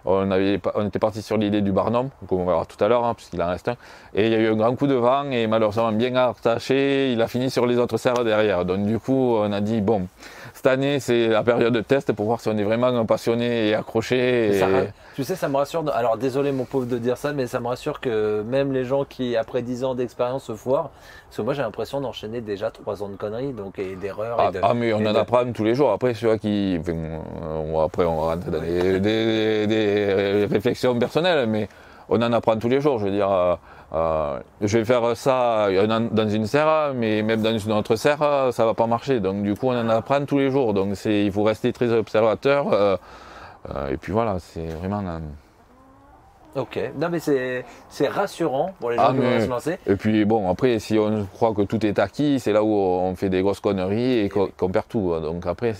On était parti sur l'idée du barnum, comme on va voir tout à l'heure, hein, puisqu'il en reste un. Et il y a eu un grand coup de vent et malheureusement bien attaché, il a fini sur les autres serres derrière. Donc du coup, on a dit, bon, cette année, c'est la période de test pour voir si on est vraiment passionné et accroché. Tu sais, ça me rassure. Alors désolé mon pauvre de dire ça, mais ça me rassure que même les gens qui, après 10 ans d'expérience, se foirent. Parce que moi, j'ai l'impression d'enchaîner déjà 3 ans de conneries, donc, et d'erreurs. Mais on en apprend tous les jours. Après, ceux qui... après, on rentre dans des réflexions personnelles, mais on en apprend tous les jours. Je veux dire, je vais faire ça dans une serre, mais même dans une autre serre, ça va pas marcher. Donc du coup, on en apprend tous les jours. Donc il faut rester très observateur. Et puis voilà, c'est vraiment... Ok, non mais c'est rassurant pour les gens qui vont se lancer. Et puis bon, après, si on croit que tout est acquis, c'est là où on fait des grosses conneries et qu'on perd tout. Donc après,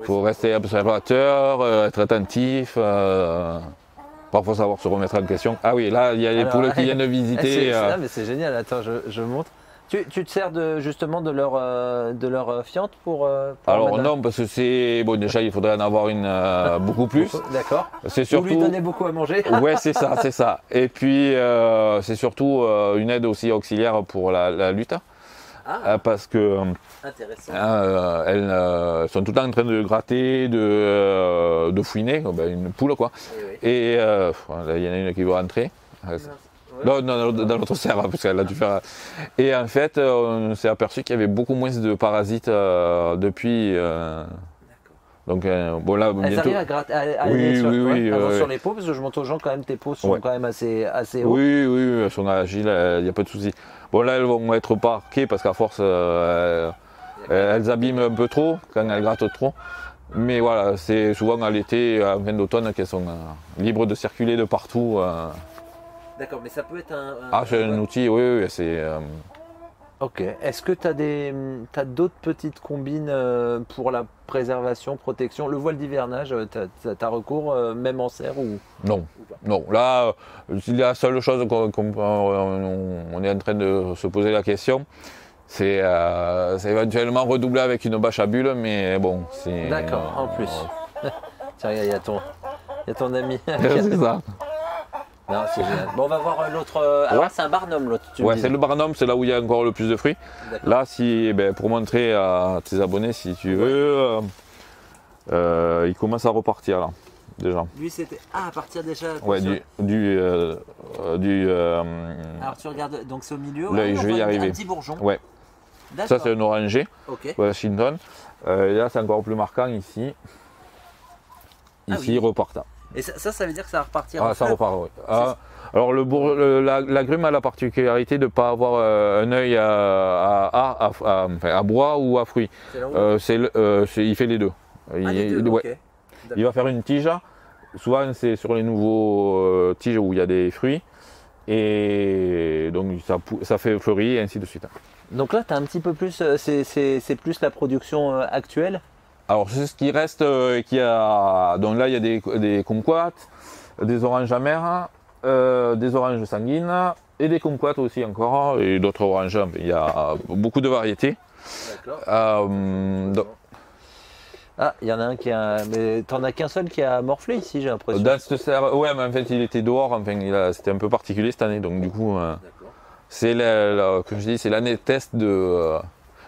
faut rester observateur, être attentif. Parfois savoir se remettre en question. Ah oui, là, il y a les poules qui viennent visiter. Mais c'est génial, attends, je montre. Tu te sers justement de leur fiente pour alors non, parce que c'est... Bon, déjà, il faudrait en avoir une beaucoup plus. D'accord. C'est surtout... Vous lui donnez beaucoup à manger. Ouais, c'est ça. Et puis, c'est surtout une aide aussi auxiliaire pour la lutte. Parce que elles sont tout le temps en train de gratter, de fouiner, une poule quoi. Oui. Et là, il y en a une qui veut rentrer. Non, dans l'autre serre, parce qu'elle a dû faire. Et en fait, on s'est aperçu qu'il y avait beaucoup moins de parasites depuis. Donc bon là, elles arrivent à gratter, sur les peaux, parce que je montre aux gens quand même, tes peaux sont quand même assez hauts. Oui, elles sont agiles, il n'y a pas de souci. Bon là, elles vont être parquées parce qu'à force, Elles abîment un peu trop quand elles grattent trop. Mais voilà, c'est souvent à l'été, en fin d'automne, qu'elles sont libres de circuler de partout. D'accord, mais ça peut être c'est un outil, oui, c'est... Ok. Est-ce que tu as d'autres petites combines pour la préservation, protection? Le voile d'hivernage, tu as recours même en serre ou... Non, non. Là, la seule chose on est en train de se poser la question, c'est éventuellement redoubler avec une bâche à bulles, mais bon, c'est... D'accord, en plus. Tiens, il y a ton ami. C'est ça. Non, c'est génial. Bon, on va voir l'autre. Alors, c'est un barnum, l'autre. Ouais, c'est le barnum, c'est là où il y a encore le plus de fruits. Là, pour montrer à tes abonnés, si tu veux, il commence à repartir là, déjà. Lui, c'était. Ah, à partir déjà. Ouais, Alors, tu regardes, donc c'est au milieu. Là, je vais y arriver. Un petit bourgeon. Ouais. Ça, c'est un orangé. Ok. Washington. Et là, c'est encore plus marquant ici. Ici, il repart. Et ça veut dire que ça va repartir. Ah, ça repart, oui. Alors, l'agrume a la particularité de ne pas avoir un œil à bois ou à fruits. Il fait les deux. Il va faire une tige. Souvent, c'est sur les nouveaux tiges où il y a des fruits. Et donc, ça fait fleurir et ainsi de suite. Donc là, tu as un petit peu plus. C'est plus la production actuelle. Alors c'est ce qui reste, donc là il y a des kumquats, des oranges amères, des oranges sanguines et des kumquats aussi encore, et d'autres oranges, il y a beaucoup de variétés. D'accord. Ah, il y en a un qui a... Mais t'en as qu'un seul qui a morflé ici, j'ai l'impression. Dans cette serre, ouais, mais en fait il était dehors, enfin c'était un peu particulier cette année, donc du coup c'est comme je dis, c'est l'année test de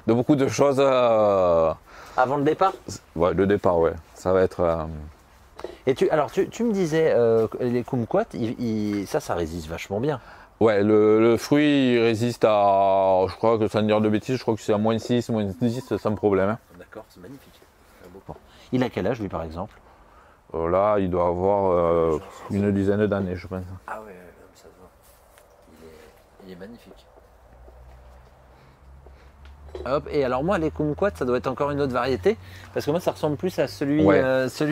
beaucoup de choses. Avant le départ? Ouais, le départ, ouais. Ça va être... Et tu me disais, les kumquats, ça résiste vachement bien. Ouais, le fruit il résiste à, je crois que sans dire de bêtises, je crois que c'est à moins 6, moins 10 sans problème. Hein. D'accord, c'est magnifique. Bon. Il a quel âge lui par exemple? Là, il doit avoir une dizaine d'années, je pense. Ah ouais, ça se voit. Il est magnifique. Hop, et alors moi les kumquats ça doit être encore une autre variété parce que moi ça ressemble plus à celui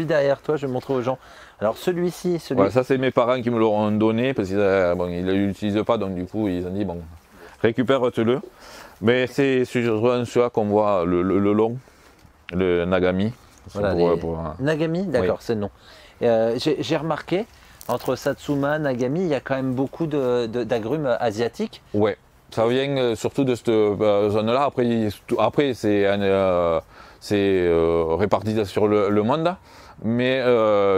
derrière toi, je vais montrer aux gens. Alors celui-ci, Ouais, ça c'est mes parents qui me l'auront donné parce qu'ils ne l'utilisent pas, donc du coup ils ont dit bon, récupère-le. Mais c'est sur celui-là qu'on voit le long, le Nagami. Voilà, Nagami, d'accord, c'est le nom. J'ai remarqué entre Satsuma, Nagami, il y a quand même beaucoup d'agrumes asiatiques. Ouais. Ça vient surtout de cette zone-là. Après c'est réparti sur le monde. Mais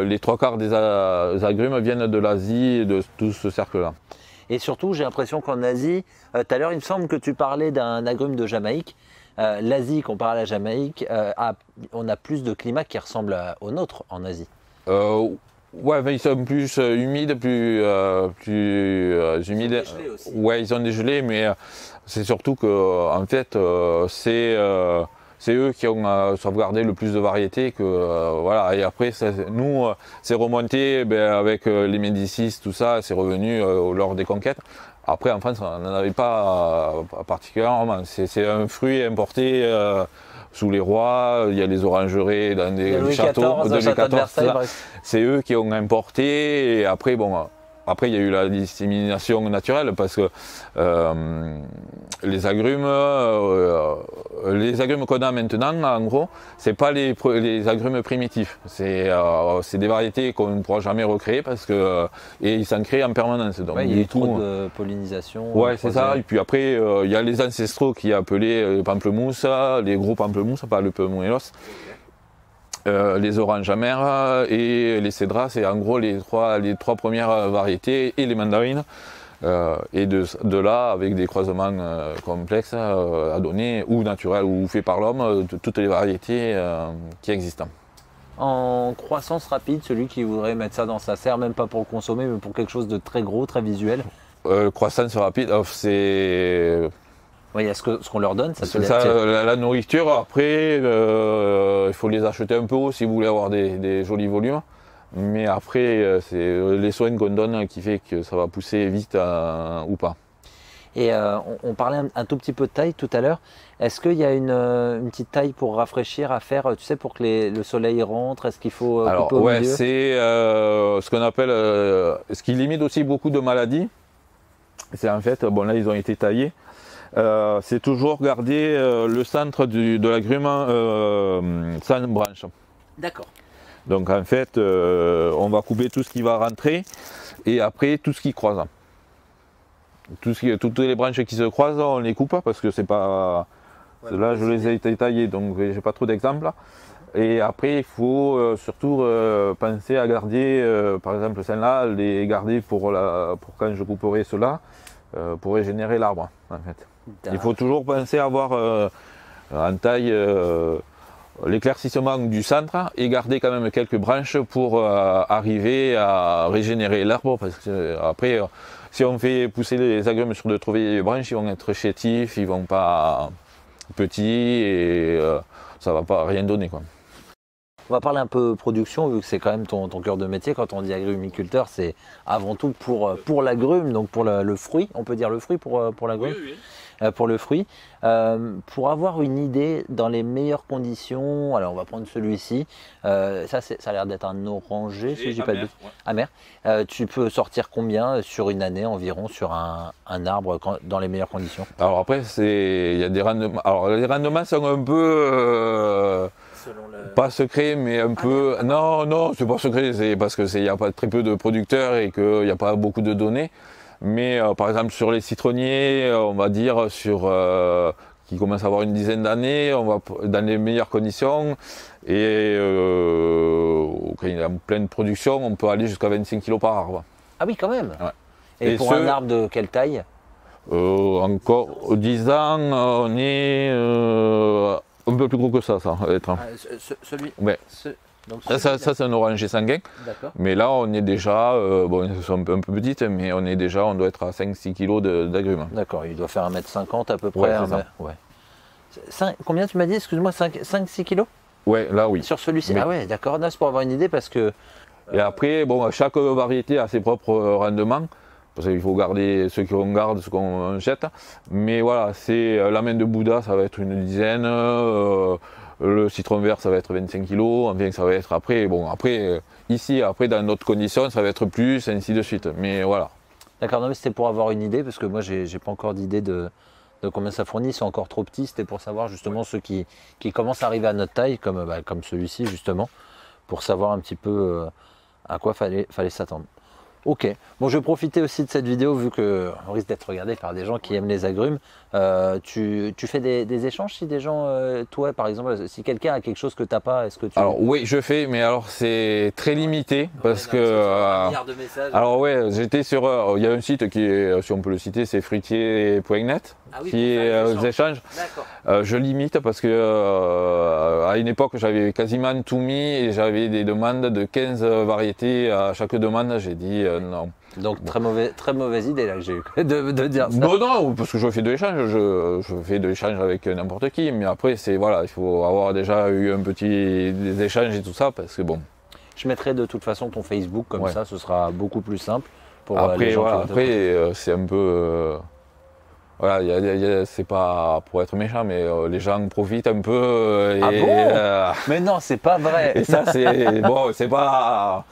les trois quarts des agrumes viennent de l'Asie et de tout ce cercle-là. Et surtout, j'ai l'impression qu'en Asie, tout à l'heure, il me semble que tu parlais d'un agrume de Jamaïque. L'Asie, comparé à la Jamaïque, on a plus de climat qui ressemble au nôtre en Asie. Ouais, mais ils sont plus humides, plus humides. Aussi. Ouais, ils sont dégelés, mais c'est surtout que en fait, c'est eux qui ont sauvegardé le plus de variétés que voilà. Et après, nous, c'est remonté avec les Médicis, tout ça, c'est revenu lors des conquêtes. Après, en France, on n'en avait pas particulièrement. C'est un fruit importé. Sous les rois, il y a les orangeraies dans des châteaux de Louis XIV. C'est eux qui ont importé. Et après, après il y a eu la dissémination naturelle parce que les agrumes qu'on a maintenant, en gros, c'est pas les agrumes primitifs. C'est des variétés qu'on ne pourra jamais recréer parce que et ils s'en créent en permanence. Donc, il y a eu trop de pollinisation. Ouais, c'est ça. Et puis après, il y a les ancestraux qui appelaient pamplemousse, les gros pamplemousses, pas le pomelos. Les oranges amères et les cédras, c'est en gros les trois premières variétés et les mandarines. Et de là, avec des croisements complexes à donner, ou naturels ou faits par l'homme, toutes les variétés qui existent. En croissance rapide, celui qui voudrait mettre ça dans sa serre, même pas pour le consommer, mais pour quelque chose de très gros, très visuel. Croissance rapide, c'est... Oui, il y a ce qu'on leur donne, la nourriture, après, il faut les acheter un peu haut si vous voulez avoir des jolis volumes. Mais après, c'est les soins qu'on donne qui fait que ça va pousser vite ou pas. Et on parlait un tout petit peu de taille tout à l'heure. Est-ce qu'il y a une petite taille pour rafraîchir à faire, tu sais, pour que le soleil rentre? Est-ce qu'il faut Alors couper au ouais, milieu? c'est ce qu'on appelle, ce qui limite aussi beaucoup de maladies. C'est en fait, bon là ils ont été taillés. C'est toujours garder le centre de l'agrume sans branche. D'accord. Donc en fait, on va couper tout ce qui va rentrer et après tout ce qui croise. Toutes les branches qui se croisent, on les coupe parce que c'est pas. Ouais, là, je les ai taillées, donc j'ai pas trop d'exemples. Et après, il faut surtout penser à garder, par exemple, celle-là, les garder pour quand je couperai cela, pour régénérer l'arbre, en fait. Il faut toujours penser à avoir en taille l'éclaircissement du centre et garder quand même quelques branches pour arriver à régénérer l'arbre, parce que après, si on fait pousser les agrumes sur de trop vieilles branches, ils vont être chétifs, ils vont pas petits et ça va pas rien donner, quoi. On va parler un peu production, vu que c'est quand même ton cœur de métier. Quand on dit agrumiculteur, c'est avant tout pour l'agrume, donc pour le fruit. On peut dire le fruit pour l'agrume. Oui, oui. Pour le fruit. Pour avoir une idée dans les meilleures conditions, alors on va prendre celui-ci. Ça a l'air d'être un orangé, si je dis pas de bêtises. Amer. Tu peux sortir combien sur une année environ sur un arbre dans les meilleures conditions? Alors après, il y a des rendements. Alors les rendements sont un peu. Pas secret, mais un peu. Non, c'est pas secret, c'est parce qu'il y a pas très peu de producteurs et qu'il n'y a pas beaucoup de données. Mais par exemple sur les citronniers, on va dire qui commencent à avoir une dizaine d'années, on va dans les meilleures conditions et quand il est en pleine production, on peut aller jusqu'à 25 kg par arbre. Ah oui, quand même. Ouais. Et pour un arbre de quelle taille? Encore 10 ans, on est un peu plus gros que ça va être. Celui. Ouais. Donc ça c'est un oranger sanguin. Mais là on est déjà, bon ils sont un peu petites, mais on doit être à 5-6 kg d'agrumes. D'accord, il doit faire 1,50 m à peu près. Ouais. Combien tu m'as dit, excuse-moi, 5-6 kg? Ouais, là oui. Sur celui-ci? Ah ouais, d'accord, c'est pour avoir une idée parce que... Et après, bon, chaque variété a ses propres rendements. Parce qu'il faut garder ceux qu'on garde, ceux qu'on jette. Mais voilà, c'est la main de Bouddha, ça va être une dizaine. Le citron vert, ça va être 25 kg. Enfin, ça va être après. Bon, après, ici, après, dans d'autres conditions, ça va être plus, ainsi de suite. Mais voilà. D'accord, non, mais c'était pour avoir une idée, parce que moi, j'ai pas encore d'idée de combien ça fournit. Ils sont encore trop petits. C'était pour savoir justement ceux qui commencent à arriver à notre taille, comme celui-ci, justement, pour savoir un petit peu à quoi fallait s'attendre. Ok, bon, je vais profiter aussi de cette vidéo vu qu'on risque d'être regardé par des gens qui aiment les agrumes. Tu fais des échanges si des gens, toi par exemple, si quelqu'un a quelque chose que tu n'as pas, est-ce que tu... Alors oui, je fais, mais alors c'est très limité parce que... alors ouais, j'étais sur... il y a un site qui est, si on peut le citer, c'est fruitier.net, qui est aux échanges. Je limite parce que à une époque, j'avais quasiment tout mis et j'avais des demandes de 15 variétés. À chaque demande, j'ai dit non. Donc très mauvaise idée là que j'ai eu de dire ça. Non, parce que je fais de l'échange, je fais de l'échange avec n'importe qui, mais après c'est voilà, il faut avoir déjà eu des échanges et tout ça, parce que bon. Je mettrai de toute façon ton Facebook comme ça, ce sera beaucoup plus simple pour après, les gens. Voilà, après c'est un peu voilà, c'est pas pour être méchant, mais les gens profitent un peu. Ah bon mais non, c'est pas vrai. Et ça c'est bon, c'est pas.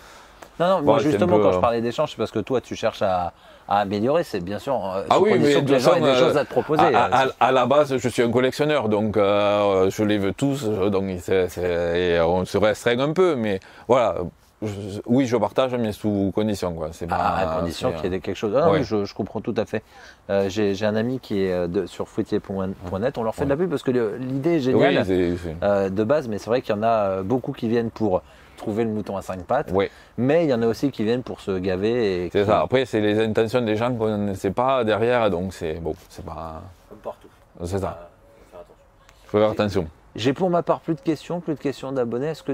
Non, moi justement quand je parlais d'échange, c'est parce que toi tu cherches à améliorer, c'est bien sûr sous condition que les gens aient des choses à te proposer. À la base, je suis un collectionneur, donc je les veux tous, donc on se restreint un peu, mais voilà. Oui, je partage, mais sous condition, quoi. C'est à condition qu'il y ait quelque chose. Ah, oui, je comprends tout à fait. J'ai un ami qui est sur fruitier.net. On leur fait de la pub parce que l'idée est géniale de base, mais c'est vrai qu'il y en a beaucoup qui viennent pour trouver le mouton à 5 pattes, mais il y en a aussi qui viennent pour se gaver. C'est ça. Après, c'est les intentions des gens qu'on ne sait pas derrière, donc c'est bon, c'est pas. Comme partout. C'est ça. Il faut faire attention. J'ai pour ma part plus de questions d'abonnés. Est-ce que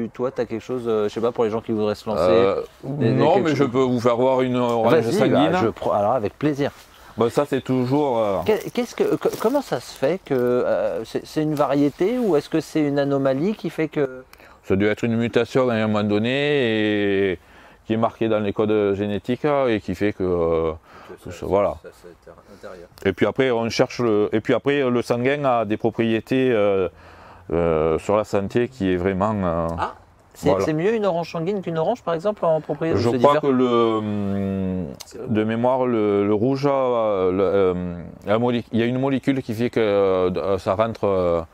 toi, tu as quelque chose, je sais pas, pour les gens qui voudraient se lancer non, mais je peux vous faire voir une orange sanguine. Alors, avec plaisir. Bon, ça, c'est toujours... Comment ça se fait que c'est une variété ou est-ce que c'est une anomalie qui fait que... Ça doit être une mutation à un moment donné et qui est marqué dans les codes génétiques et qui fait que voilà. Et puis après on cherche le sanguin a des propriétés sur la santé qui est vraiment. C'est mieux une orange sanguine qu'une orange par exemple en propriété? Je crois que de mémoire le rouge, il y a une molécule qui fait que ça rentre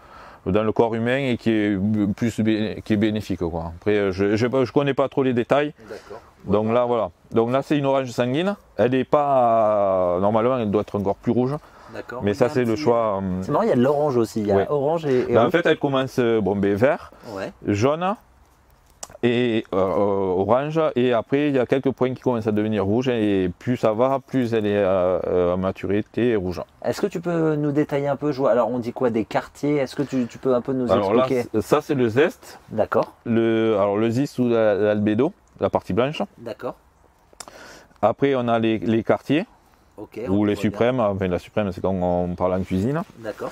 dans le corps humain et qui est bénéfique quoi. Après je connais pas trop les détails. Donc là voilà. Donc là c'est une orange sanguine. Elle n'est pas normalement elle doit être encore plus rouge. Mais ça c'est le choix. C'est marrant, il y a de l'orange aussi. Il y a orange et en fait elle commence vert, jaune et orange, et après il y a quelques points qui commencent à devenir rouges, et plus ça va, plus elle est à maturité rouge. Est-ce que tu peux nous détailler un peu, alors on dit quoi, des quartiers? Est-ce que tu peux un peu nous expliquer? Là, ça c'est le zeste. D'accord. Le zeste ou l'albédo, la partie blanche. D'accord. Après on a les quartiers. Ou les suprêmes, enfin la suprême c'est quand on parle en cuisine. D'accord.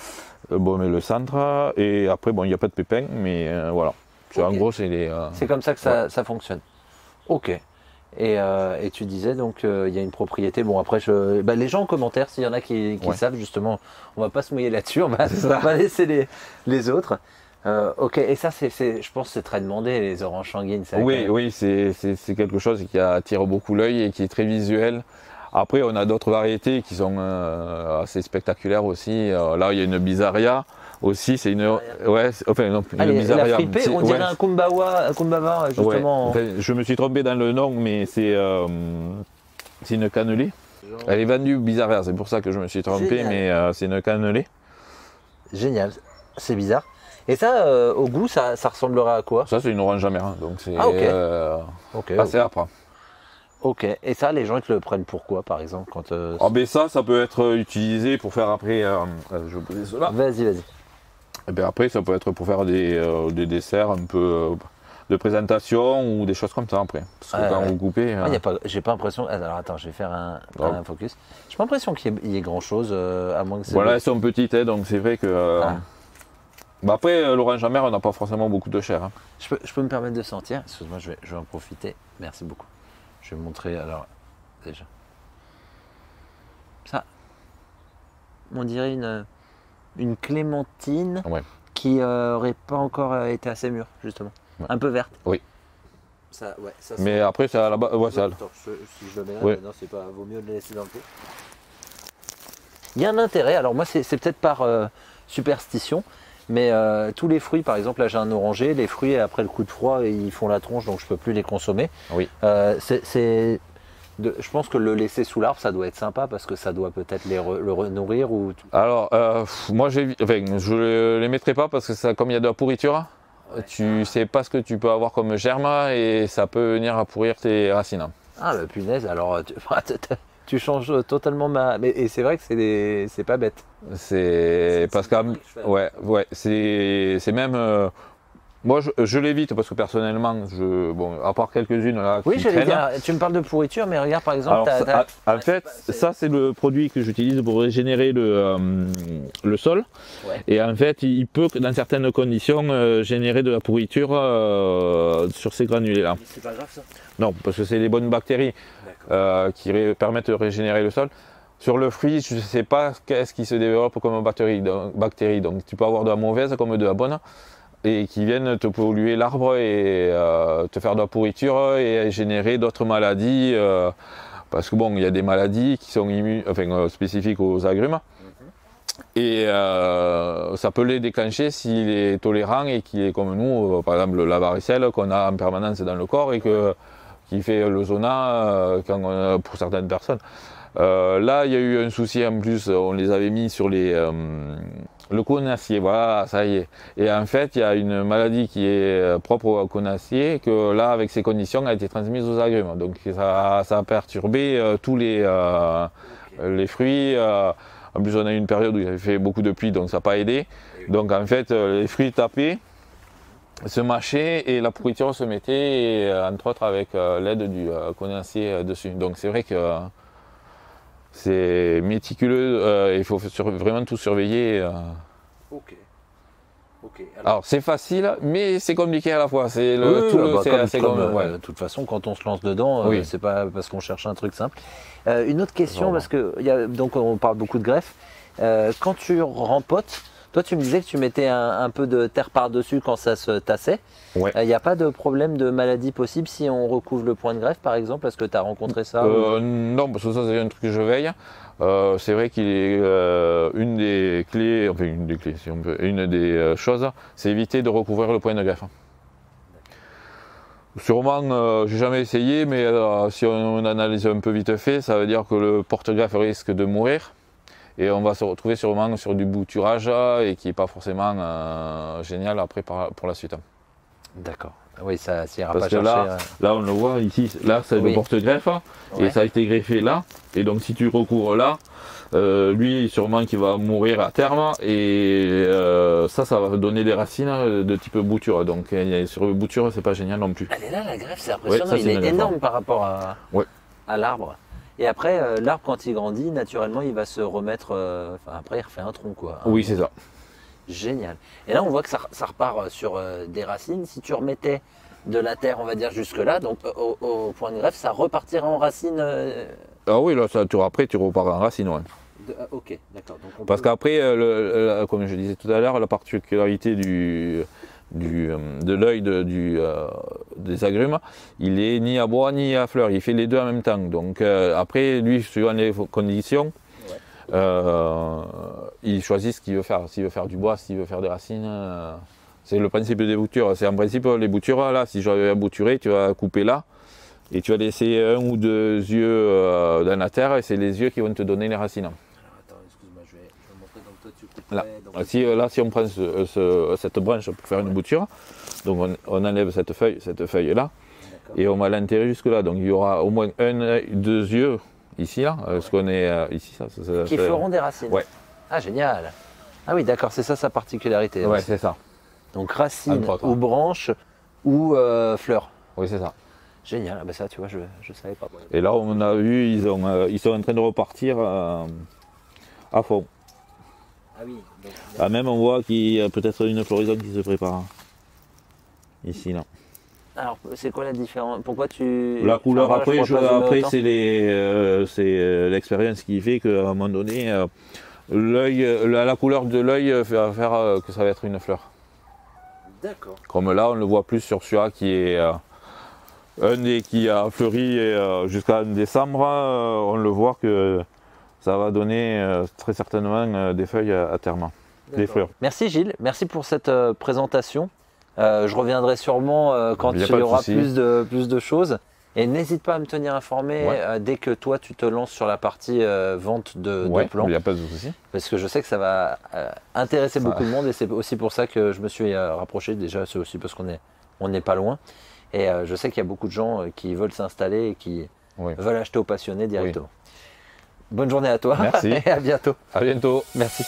Mais le centre, et après il n'y a pas de pépins, mais voilà. En gros, c'est les. C'est comme ça que ça fonctionne. Ok. Et tu disais donc il y a une propriété. Bon après les gens en commentaire, s'il y en a qui savent justement, on va pas se mouiller là-dessus, on va laisser les autres. Ok. Et ça je pense c'est très demandé les oranges sanguines. Oui, c'est quelque chose qui attire beaucoup l'œil et qui est très visuel. Après on a d'autres variétés qui sont assez spectaculaires aussi. Là il y a une Bizarria. Aussi, c'est une. Une Bizarria. On dirait un Kumbaba, justement. Je me suis trompé dans le nom, mais c'est une cannelée. Elle est vendue Bizarria, c'est pour ça que je me suis trompé, mais c'est une cannelée. Génial, c'est bizarre. Et ça, au goût, ça ressemblerait à quoi? Ça, c'est une orange amérin, donc c'est assez âpre. Ok, et ça, les gens ils te le prennent pourquoi, par exemple quand, ça peut être utilisé pour faire après. Je vais poser cela. Vas-y. Et bien après, ça peut être pour faire des desserts un peu de présentation ou des choses comme ça après. Parce que quand vous coupez. J'ai pas l'impression. Alors attends, je vais faire un focus. J'ai pas l'impression qu'il y ait grand chose, à moins que c'est. Voilà, elles sont petites, donc c'est vrai que. Après, l'orange amère, on n'a pas forcément beaucoup de chair. Je peux me permettre de sentir. Excuse-moi, je vais en profiter. Merci beaucoup. Je vais vous montrer alors déjà. Ça, on dirait une clémentine qui aurait pas encore été assez mûre, justement. Un peu verte. Oui. Ça, mais après, c'est à la base. Attends, si je le mets là, non, c'est pas. Vaut mieux le laisser dans le pot. Il y a un intérêt. Alors moi, c'est peut-être par superstition, mais tous les fruits, par exemple, là j'ai un oranger, les fruits après le coup de froid, ils font la tronche, donc je peux plus les consommer. Oui. Je pense que le laisser sous l'arbre, ça doit être sympa parce que ça doit peut-être le renourrir ou. Alors, moi, je ne les mettrai pas parce que comme il y a de la pourriture, tu sais pas ce que tu peux avoir comme germe et ça peut venir à pourrir tes racines. Ah, bah punaise, alors tu changes totalement et c'est vrai que c'est pas bête. C'est parce que. C'est même. Moi, je l'évite parce que personnellement, à part quelques-unes là. Oui, j'allais dire, tu me parles de pourriture, mais regarde par exemple. En fait, ça c'est le produit que j'utilise pour régénérer le sol. Ouais. Et en fait, il peut, dans certaines conditions, générer de la pourriture sur ces granulés-là. Mais c'est pas grave ça. Non, parce que c'est les bonnes bactéries qui permettent de régénérer le sol. Sur le fruit, je ne sais pas qu'est-ce qui se développe comme bactérie. Donc, tu peux avoir de la mauvaise comme de la bonne. Et qui viennent te polluer l'arbre et te faire de la pourriture et générer d'autres maladies. Parce que il y a des maladies qui sont spécifiques aux agrumes. Et ça peut les déclencher s'il est tolérant et qu'il est comme nous, par exemple la varicelle qu'on a en permanence dans le corps et qui fait le zona pour certaines personnes. Là, il y a eu un souci en plus, on les avait mis sur le conacier, voilà, ça y est. Et en fait, il y a une maladie qui est propre au conacier, que là, avec ces conditions, a été transmise aux agrumes. Donc ça a perturbé tous les fruits. En plus, on a eu une période où il avait fait beaucoup de pluie, donc ça n'a pas aidé. Donc en fait, les fruits tapaient, se mâchaient et la pourriture se mettait, entre autres avec l'aide du conacier dessus. Donc c'est vrai que c'est méticuleux, il faut vraiment tout surveiller. Ok. Okay, alors c'est facile, mais c'est compliqué à la fois. C'est de toute façon, quand on se lance dedans, c'est pas parce qu'on cherche un truc simple. Une autre question, parce que donc on parle beaucoup de greffe. Quand tu rempotes, toi tu me disais que tu mettais un peu de terre par-dessus quand ça se tassait. Il n'y a pas de problème de maladie possible si on recouvre le point de greffe par exemple? Est-ce que tu as rencontré ça? Non, parce que ça c'est un truc que je veille. C'est vrai qu'il est une des clés, enfin une des clés si on peut, une des choses, c'est éviter de recouvrir le point de greffe. Sûrement, j'ai jamais essayé, mais si on analyse un peu vite fait, ça veut dire que le porte-greffe risque de mourir et on va se retrouver sûrement sur du bouturage et qui n'est pas forcément génial après pour la suite. D'accord. Oui, ça ira pas chercher. Là, on le voit ici, là c'est le porte-greffe et ça a été greffé là. Et donc si tu recouvres là, lui sûrement qu'il va mourir à terme et ça va donner des racines de type bouture. Donc sur le bouture, c'est pas génial non plus. Elle est là la greffe, c'est impressionnant. Il est énorme par rapport à l'arbre. Et après, l'arbre quand il grandit, naturellement, il va se remettre. Après, il refait un tronc quoi. Oui, c'est ça. Génial. Et là, on voit que ça repart sur des racines. Si tu remettais de la terre, on va dire jusque là, donc au point de greffe, ça repartirait en racines. Ah oui, là, après, tu repars en racines. Ouais. Ok, d'accord. Parce qu'après, comme je disais tout à l'heure, la particularité de l'œil des agrumes, il est ni à bois ni à fleurs, il fait les deux en même temps. Donc après, lui, suivant les conditions, il choisit ce qu'il veut faire. S'il veut faire du bois, s'il veut faire des racines. C'est le principe des boutures. C'est en principe les boutures, là, si j'avais à bouturer, tu vas couper là. Et tu vas laisser un ou deux yeux dans la terre et c'est les yeux qui vont te donner les racines. Alors attends, excuse-moi, je vais montrer donc toi tu coupes. Là, si on prend cette branche pour faire une bouture, donc on enlève cette feuille là et on va l'enterrer jusque là. Donc il y aura au moins deux yeux ici là, ce qu'on est ici. Qui feront des racines. Ouais. Ah génial. Ah oui d'accord, c'est ça sa particularité. Ouais, c'est ça. Donc racines ou branches ou fleurs. Oui, c'est ça. Génial, ah ben ça tu vois, je savais pas. Et là on a vu, ils sont en train de repartir à fond. Ah oui. Donc, là même on voit qu'il y a peut-être une floraison qui se prépare. Ici là. Alors c'est quoi la différence? Pourquoi tu... La couleur après c'est l'expérience qui fait qu'à un moment donné, la couleur de l'œil va faire que ça va être une fleur. D'accord. Comme là on le voit plus sur celui-là qui est... un des qui a fleuri jusqu'à décembre, on le voit que ça va donner très certainement des feuilles à terme, des fleurs. Merci Gilles, merci pour cette présentation. Je reviendrai sûrement quand il y aura plus de choses. Et n'hésite pas à me tenir informé dès que toi tu te lances sur la partie vente de plants. Il n'y a pas de souci. Parce que je sais que ça va intéresser beaucoup de monde et c'est aussi pour ça que je me suis rapproché. Déjà c'est aussi parce qu'on n'est pas loin. Et je sais qu'il y a beaucoup de gens qui veulent s'installer et qui veulent acheter aux passionnés directement. Bonne journée à toi. Merci. Et à bientôt. À bientôt. Merci.